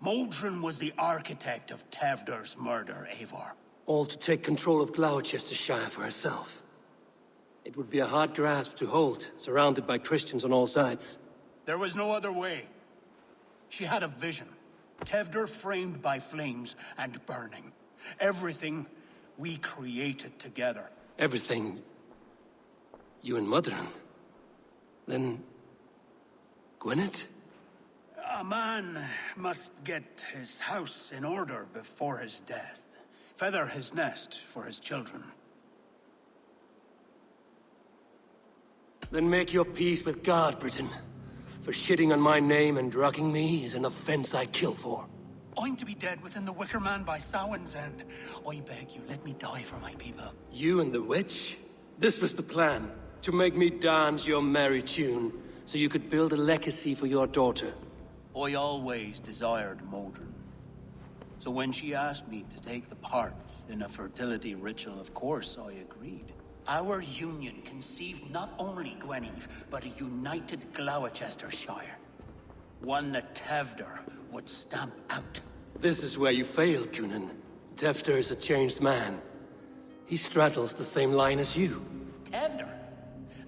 Modron was the architect of Tevder's murder, Eivor. All to take control of Glowecestrescire for herself. It would be a hard grasp to hold, surrounded by Christians on all sides. There was no other way. She had a vision. Tevder framed by flames and burning. Everything we created together. Everything? You and Modron? Then... Gwyneth? A man must get his house in order before his death. Feather his nest for his children. Then make your peace with God, Britain. For shitting on my name and drugging me is an offense I kill for. I'm to be dead within the Wicker Man by Samhain's end. I beg you, let me die for my people. You and the witch? This was the plan. To make me dance your merry tune, so you could build a legacy for your daughter. I always desired Modron. So when she asked me to take the part in a fertility ritual, of course I agreed. Our union conceived not only Gweneve, but a united Glowecestrescire. One that Tevder would stamp out. This is where you failed, Coonan. Tefter is a changed man. He straddles the same line as you. Tevder?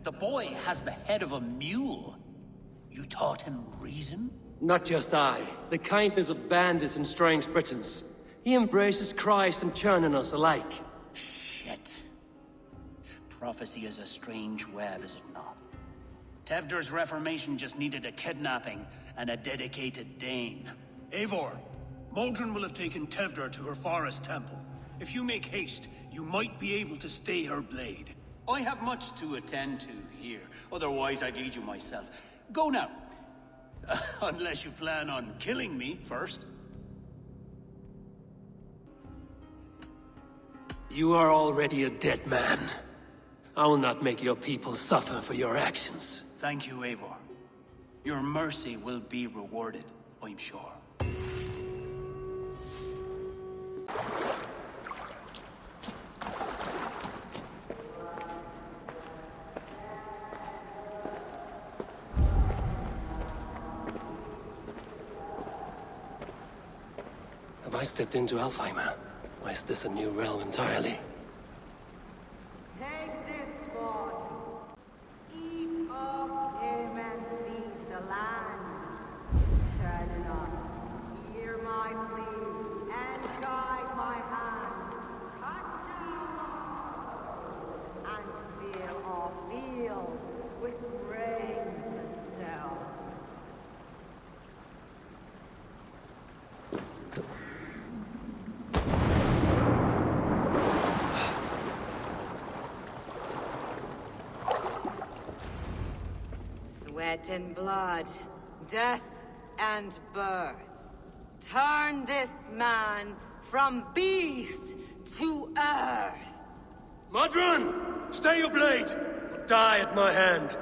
The boy has the head of a mule. You taught him reason? Not just I. The kindness of bandits and strange Britons. He embraces Christ and churning us alike. Shit. Prophecy is a strange web, is it not? Tevder's reformation just needed a kidnapping and a dedicated Dane. Eivor, Modron will have taken Tevder to her forest temple. If you make haste, you might be able to stay her blade. I have much to attend to here, otherwise I'd lead you myself. Go now. Unless you plan on killing me first. You are already a dead man. I will not make your people suffer for your actions. Thank you, Eivor. Your mercy will be rewarded, I'm sure. Have I stepped into Alfheim? Or is this a new realm entirely? Take this body. Eat of him and feed the land. Turn not. Hear my plea and guide my hand. Cut down and fill our field with grain to sell. Sweat and blood, death and birth. Turn this man from beast to earth. Modron! Stay your blade! Or die at my hand.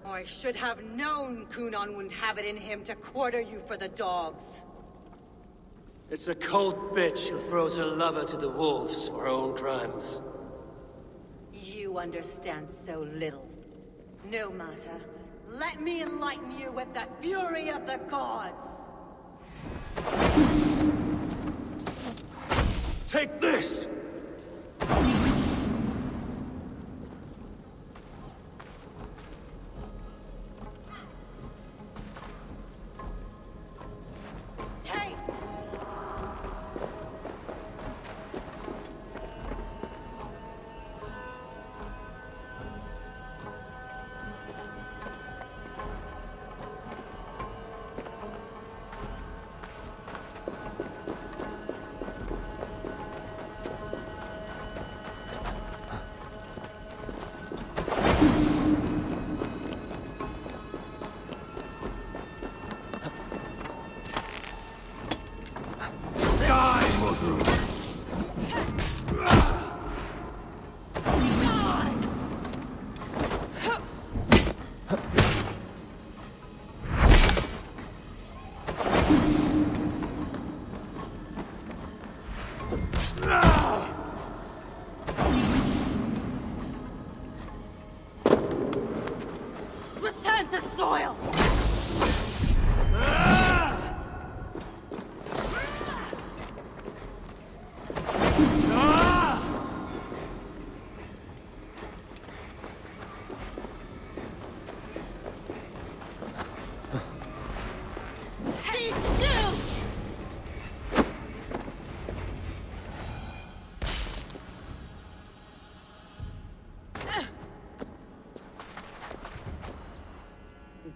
I should have known Coonan wouldn't have it in him to quarter you for the dogs. It's a cold bitch who throws her lover to the wolves for her own crimes. You understand so little. No matter. Let me enlighten you with the fury of the gods! Take this! Return to soil!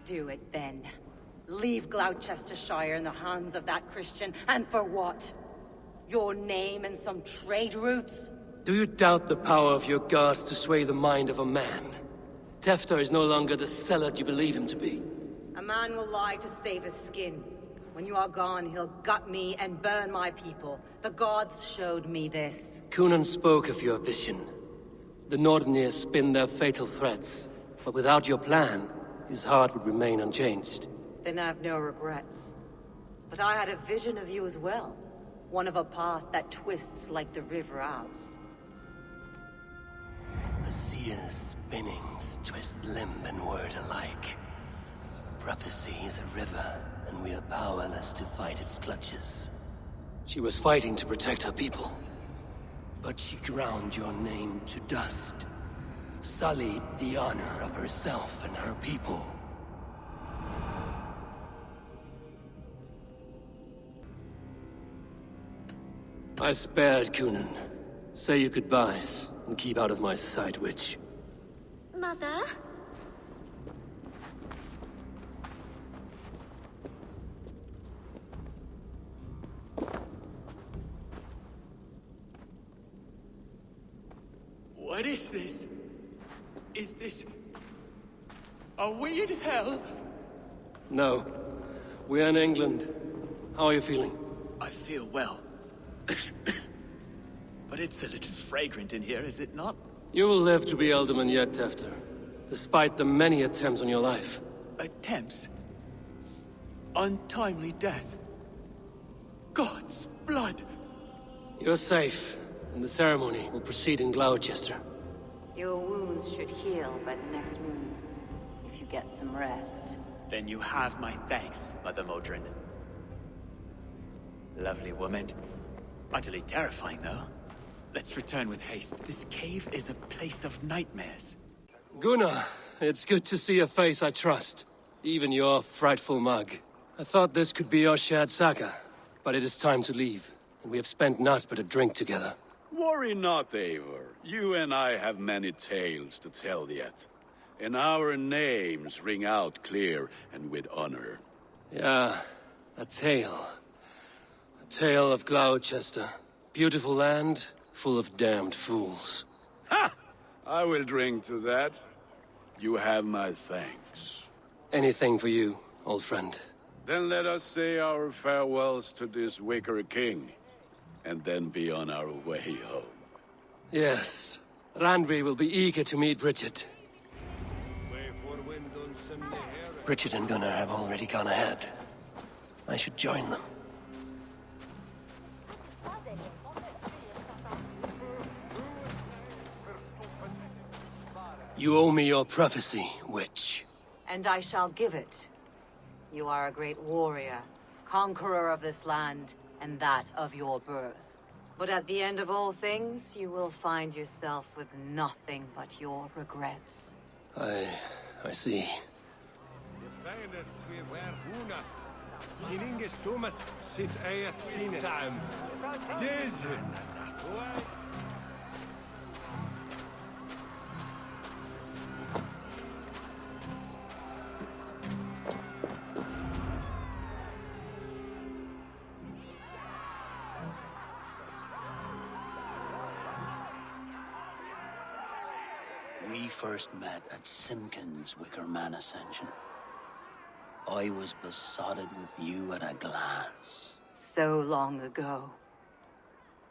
Do it then. Leave Gloucestershire in the hands of that Christian, and for what? Your name and some trade routes? Do you doubt the power of your gods to sway the mind of a man? Tefter is no longer the zealot you believe him to be. A man will lie to save his skin. When you are gone, he'll gut me and burn my people. The gods showed me this. Cunan spoke of your vision. The Nordenir spin their fatal threats, but without your plan, his heart would remain unchanged. Then I've no regrets. But I had a vision of you as well. One of a path that twists like the river Ouse. A seer's spinnings twist limb and word alike. Prophecy is a river, and we are powerless to fight its clutches. She was fighting to protect her people, but she ground your name to dust. Sullied the honor of herself and her people. I spared Cunan. Say your goodbyes, and keep out of my sight, witch. Mother? What is this? Is this... Are we in hell? No. We're in England. How are you feeling? I feel well. But it's a little fragrant in here, is it not? You will live to be Alderman yet, Tefter. Despite the many attempts on your life. Attempts? Untimely death? God's blood! You're safe, and the ceremony will proceed in Gloucester. Your wounds should heal by the next moon, if you get some rest. Then you have my thanks, Mother Modron. Lovely woman. Utterly terrifying, though. Let's return with haste. This cave is a place of nightmares. Gunnar, it's good to see a face I trust. Even your frightful mug. I thought this could be our shared saga, but it is time to leave, and we have spent naught but a drink together. Worry not, Eivor. You and I have many tales to tell yet. And our names ring out clear and with honor. Yeah, a tale. A tale of Gloucester. Beautiful land, full of damned fools. Ha! I will drink to that. You have my thanks. Anything for you, old friend. Then let us say our farewells to this Wicker king, and then be on our way home. Yes. Randvi will be eager to meet Bridget. Bridget and Gunnar have already gone ahead. I should join them. You owe me your prophecy, witch. And I shall give it. You are a great warrior, conqueror of this land, and that of your birth. But at the end of all things, you will find yourself with nothing but your regrets. I see. We first met at Simpkins' Wicker Man Ascension. I was besotted with you at a glance. So long ago.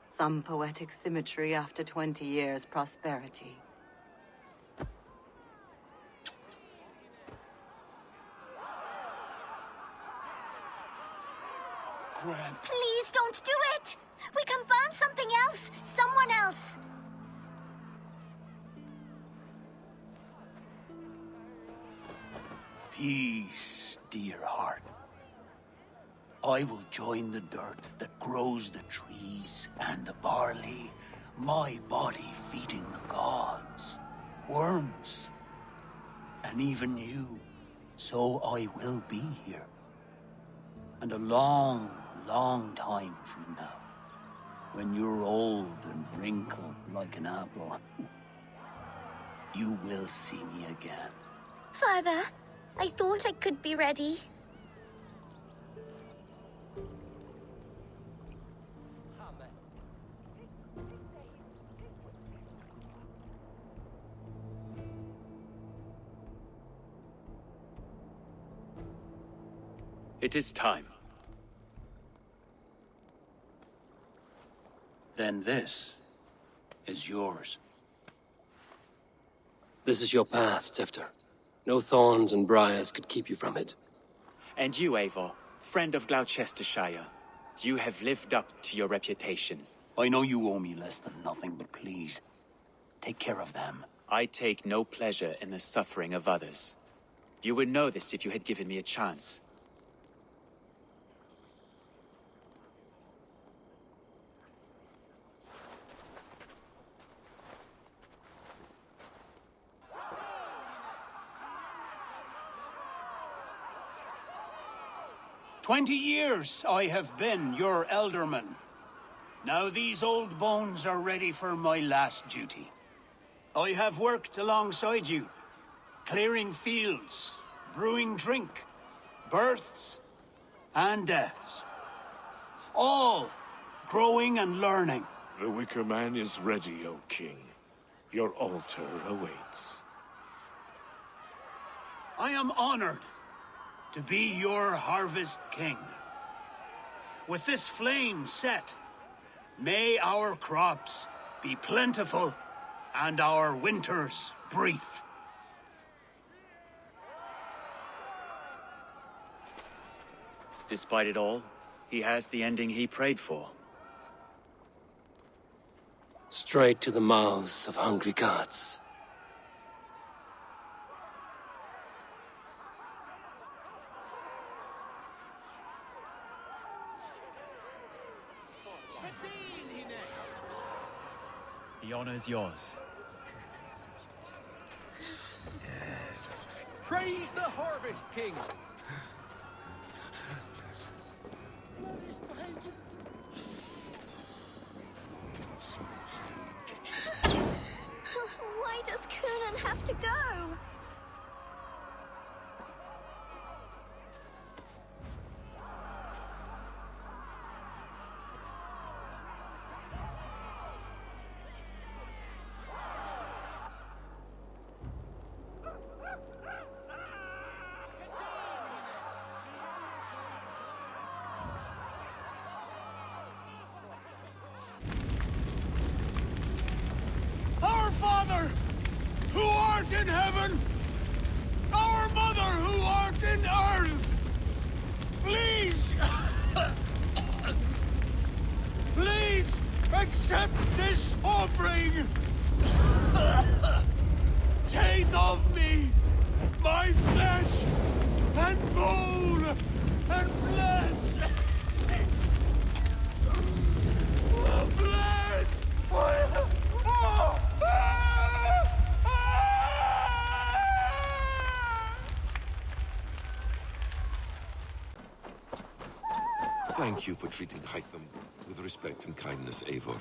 Some poetic symmetry after 20 years' prosperity. Please don't do it! We can burn something else! Someone else! Peace, dear heart. I will join the dirt that grows the trees and the barley, my body feeding the gods, worms, and even you. So I will be here. And a long, long time from now, when you're old and wrinkled like an apple, you will see me again. Father, I thought I could be ready. It is time. Then this is yours. This is your path, Tifter. No thorns and briars could keep you from it. And you, Eivor, friend of Glowecestrescire, you have lived up to your reputation. I know you owe me less than nothing, but please, take care of them. I take no pleasure in the suffering of others. You would know this if you had given me a chance. "20 years I have been your elderman. Now these old bones are ready for my last duty. I have worked alongside you, clearing fields, brewing drink, births and deaths. All growing and learning. The Wicker Man is ready, O King. Your altar awaits. I am honored to be your Harvest King. With this flame set, may our crops be plentiful and our winters brief. Despite it all, he has the ending he prayed for. Straight to the mouths of hungry gods. The honor is yours. Praise the Harvest King! Why does Coonan have to go? Our Father, who art in heaven, our Mother, who art in earth, please, please accept this offering. Take of me my flesh and bone and flesh. Bless. Thank you for treating Hytham with respect and kindness, Eivor.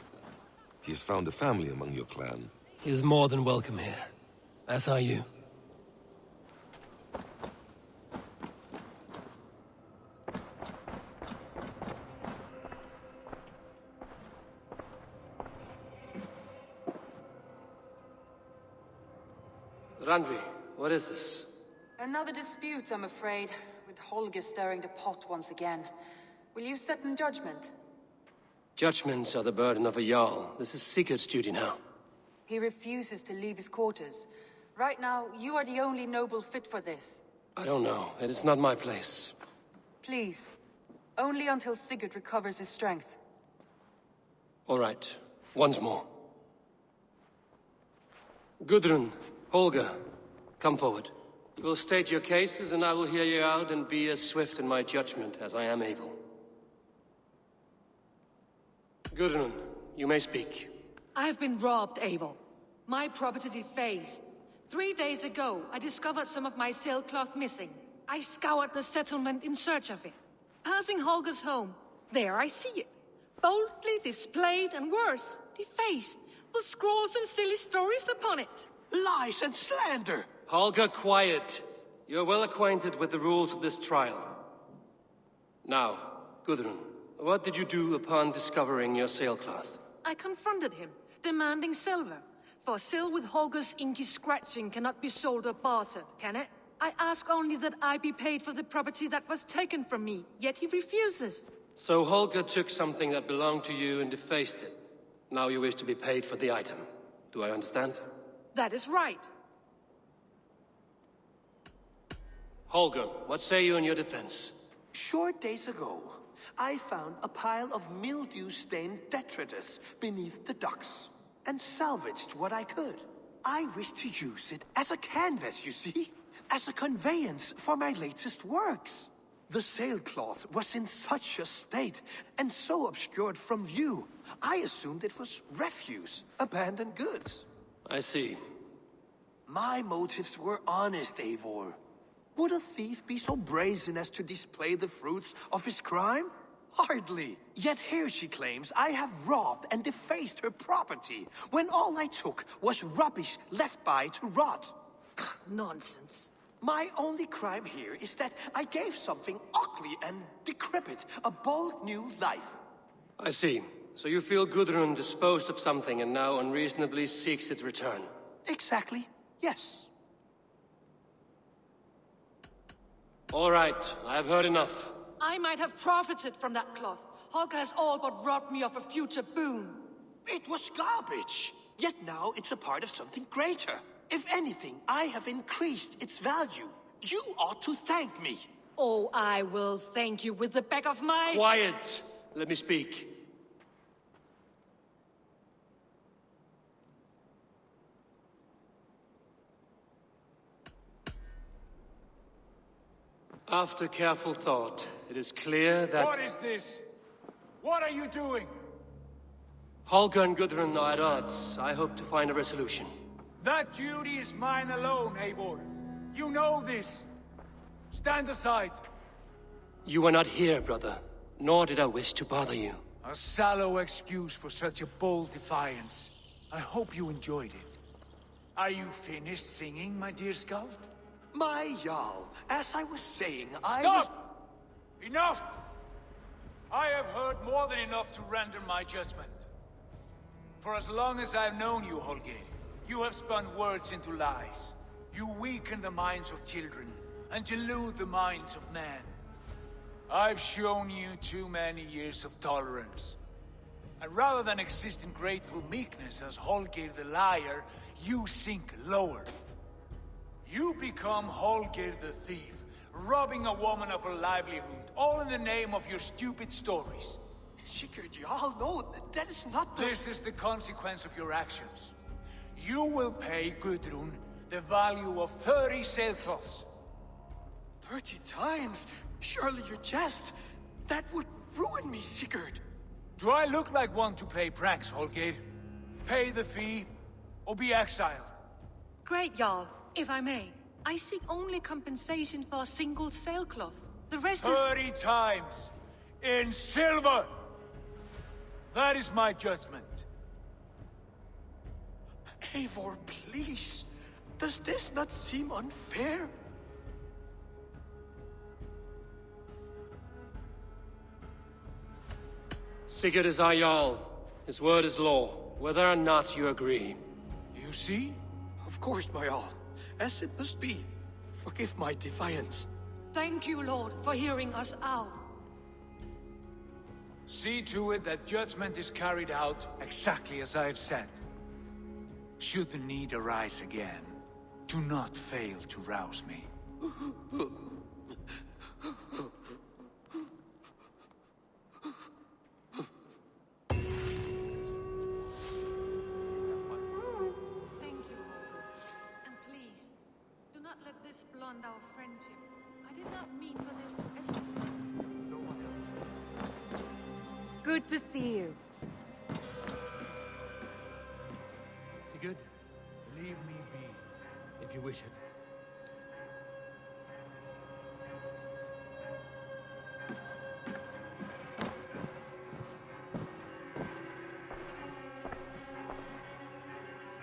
He has found a family among your clan. He is more than welcome here. As are you. Randvi, what is this? Another dispute, I'm afraid, with Holger stirring the pot once again. Will you set in judgment? Judgments are the burden of a Jarl. This is Sigurd's duty now. He refuses to leave his quarters. Right now, you are the only noble fit for this. I don't know. It is not my place. Please. Only until Sigurd recovers his strength. All right. Once more. Gudrun, Holger, come forward. You will state your cases, and I will hear you out and be as swift in my judgment as I am able. Gudrun, you may speak. I have been robbed, Eivor. My property defaced. 3 days ago, I discovered some of my sailcloth missing. I scoured the settlement in search of it. Passing Holger's home, there I see it. Boldly displayed and worse, defaced, with scrolls and silly stories upon it. Lies and slander! Holger, quiet. You're well acquainted with the rules of this trial. Now, Gudrun, what did you do upon discovering your sailcloth? I confronted him, demanding silver. For sil with Holger's inky scratching cannot be sold or bartered, can it? I ask only that I be paid for the property that was taken from me, yet he refuses. So Holger took something that belonged to you and defaced it. Now you wish to be paid for the item. Do I understand? That is right. Holger, what say you in your defense? Short days ago, I found a pile of mildew-stained detritus beneath the docks, and salvaged what I could. I wish to use it as a canvas, you see? As a conveyance for my latest works. The sailcloth was in such a state, and so obscured from view, I assumed it was refuse, abandoned goods. I see. My motives were honest, Eivor. Would a thief be so brazen as to display the fruits of his crime? Hardly. Yet here she claims I have robbed and defaced her property, when all I took was rubbish left by to rot. Nonsense. My only crime here is that I gave something ugly and decrepit a bold new life. I see. So you feel Gudrun disposed of something and now unreasonably seeks its return? Exactly, yes. All right, I have heard enough. I might have profited from that cloth. Holger has all but robbed me of a future boon. It was garbage. Yet now it's a part of something greater. If anything, I have increased its value. You ought to thank me. Oh, I will thank you with the back of my... Quiet! Let me speak. After careful thought, it is clear that... What is this? What are you doing? Holger and Gudrun are at odds. I hope to find a resolution. That duty is mine alone, Eivor. You know this. Stand aside. You were not here, brother. Nor did I wish to bother you. A sallow excuse for such a bold defiance. I hope you enjoyed it. Are you finished singing, my dear scout? My Jarl, as I was saying, Stop! Enough! I have heard more than enough to render my judgment. For as long as I've known you, Holger, you have spun words into lies. You weaken the minds of children, and delude the minds of men. I've shown you too many years of tolerance. And rather than exist in grateful meekness as Holger the liar, you sink lower. You become Holger the thief, robbing a woman of her livelihood, all in the name of your stupid stories. Sigurd, Jarl, no, that is not the... This is the consequence of your actions. You will pay Gudrun the value of 30 sailcloths. 30 times? Surely you jest. That would ruin me, Sigurd. Do I look like one to play pranks, Holger? Pay the fee, or be exiled. Great, Jarl. If I may, I seek only compensation for a single sailcloth. The rest 30 times! In silver! That is my judgment. Eivor, please. Does this not seem unfair? Sigurd is our Jarl. His word is law, whether or not you agree. You see? Of course, my Jarl. As it must be. Forgive my defiance. Thank you, Lord, for hearing us out. See to it that judgment is carried out exactly as I have said. Should the need arise again, do not fail to rouse me. Thank you, Holger. And please, do not let let this blunt our friendship. I did not mean for this to escalate. No one else. Good to see you. Sigurd, leave me be, if you wish it.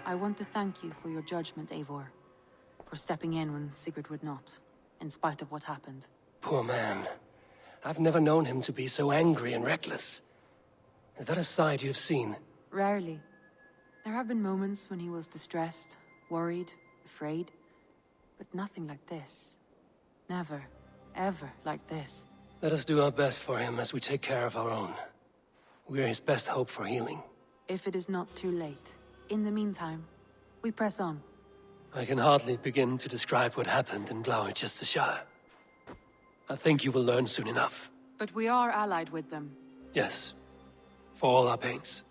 I want to thank you for your judgment, Eivor. For stepping in when Sigurd would not, in spite of what happened. Poor man. I've never known him to be so angry and reckless. Is that a side you've seen? Rarely. There have been moments when he was distressed, worried, afraid. But nothing like this. Never, ever like this. Let us do our best for him as we take care of our own. We're his best hope for healing. If it is not too late. In the meantime, we press on. I can hardly begin to describe what happened in Glowecestrescire. I think you will learn soon enough. But we are allied with them. Yes. For all our pains.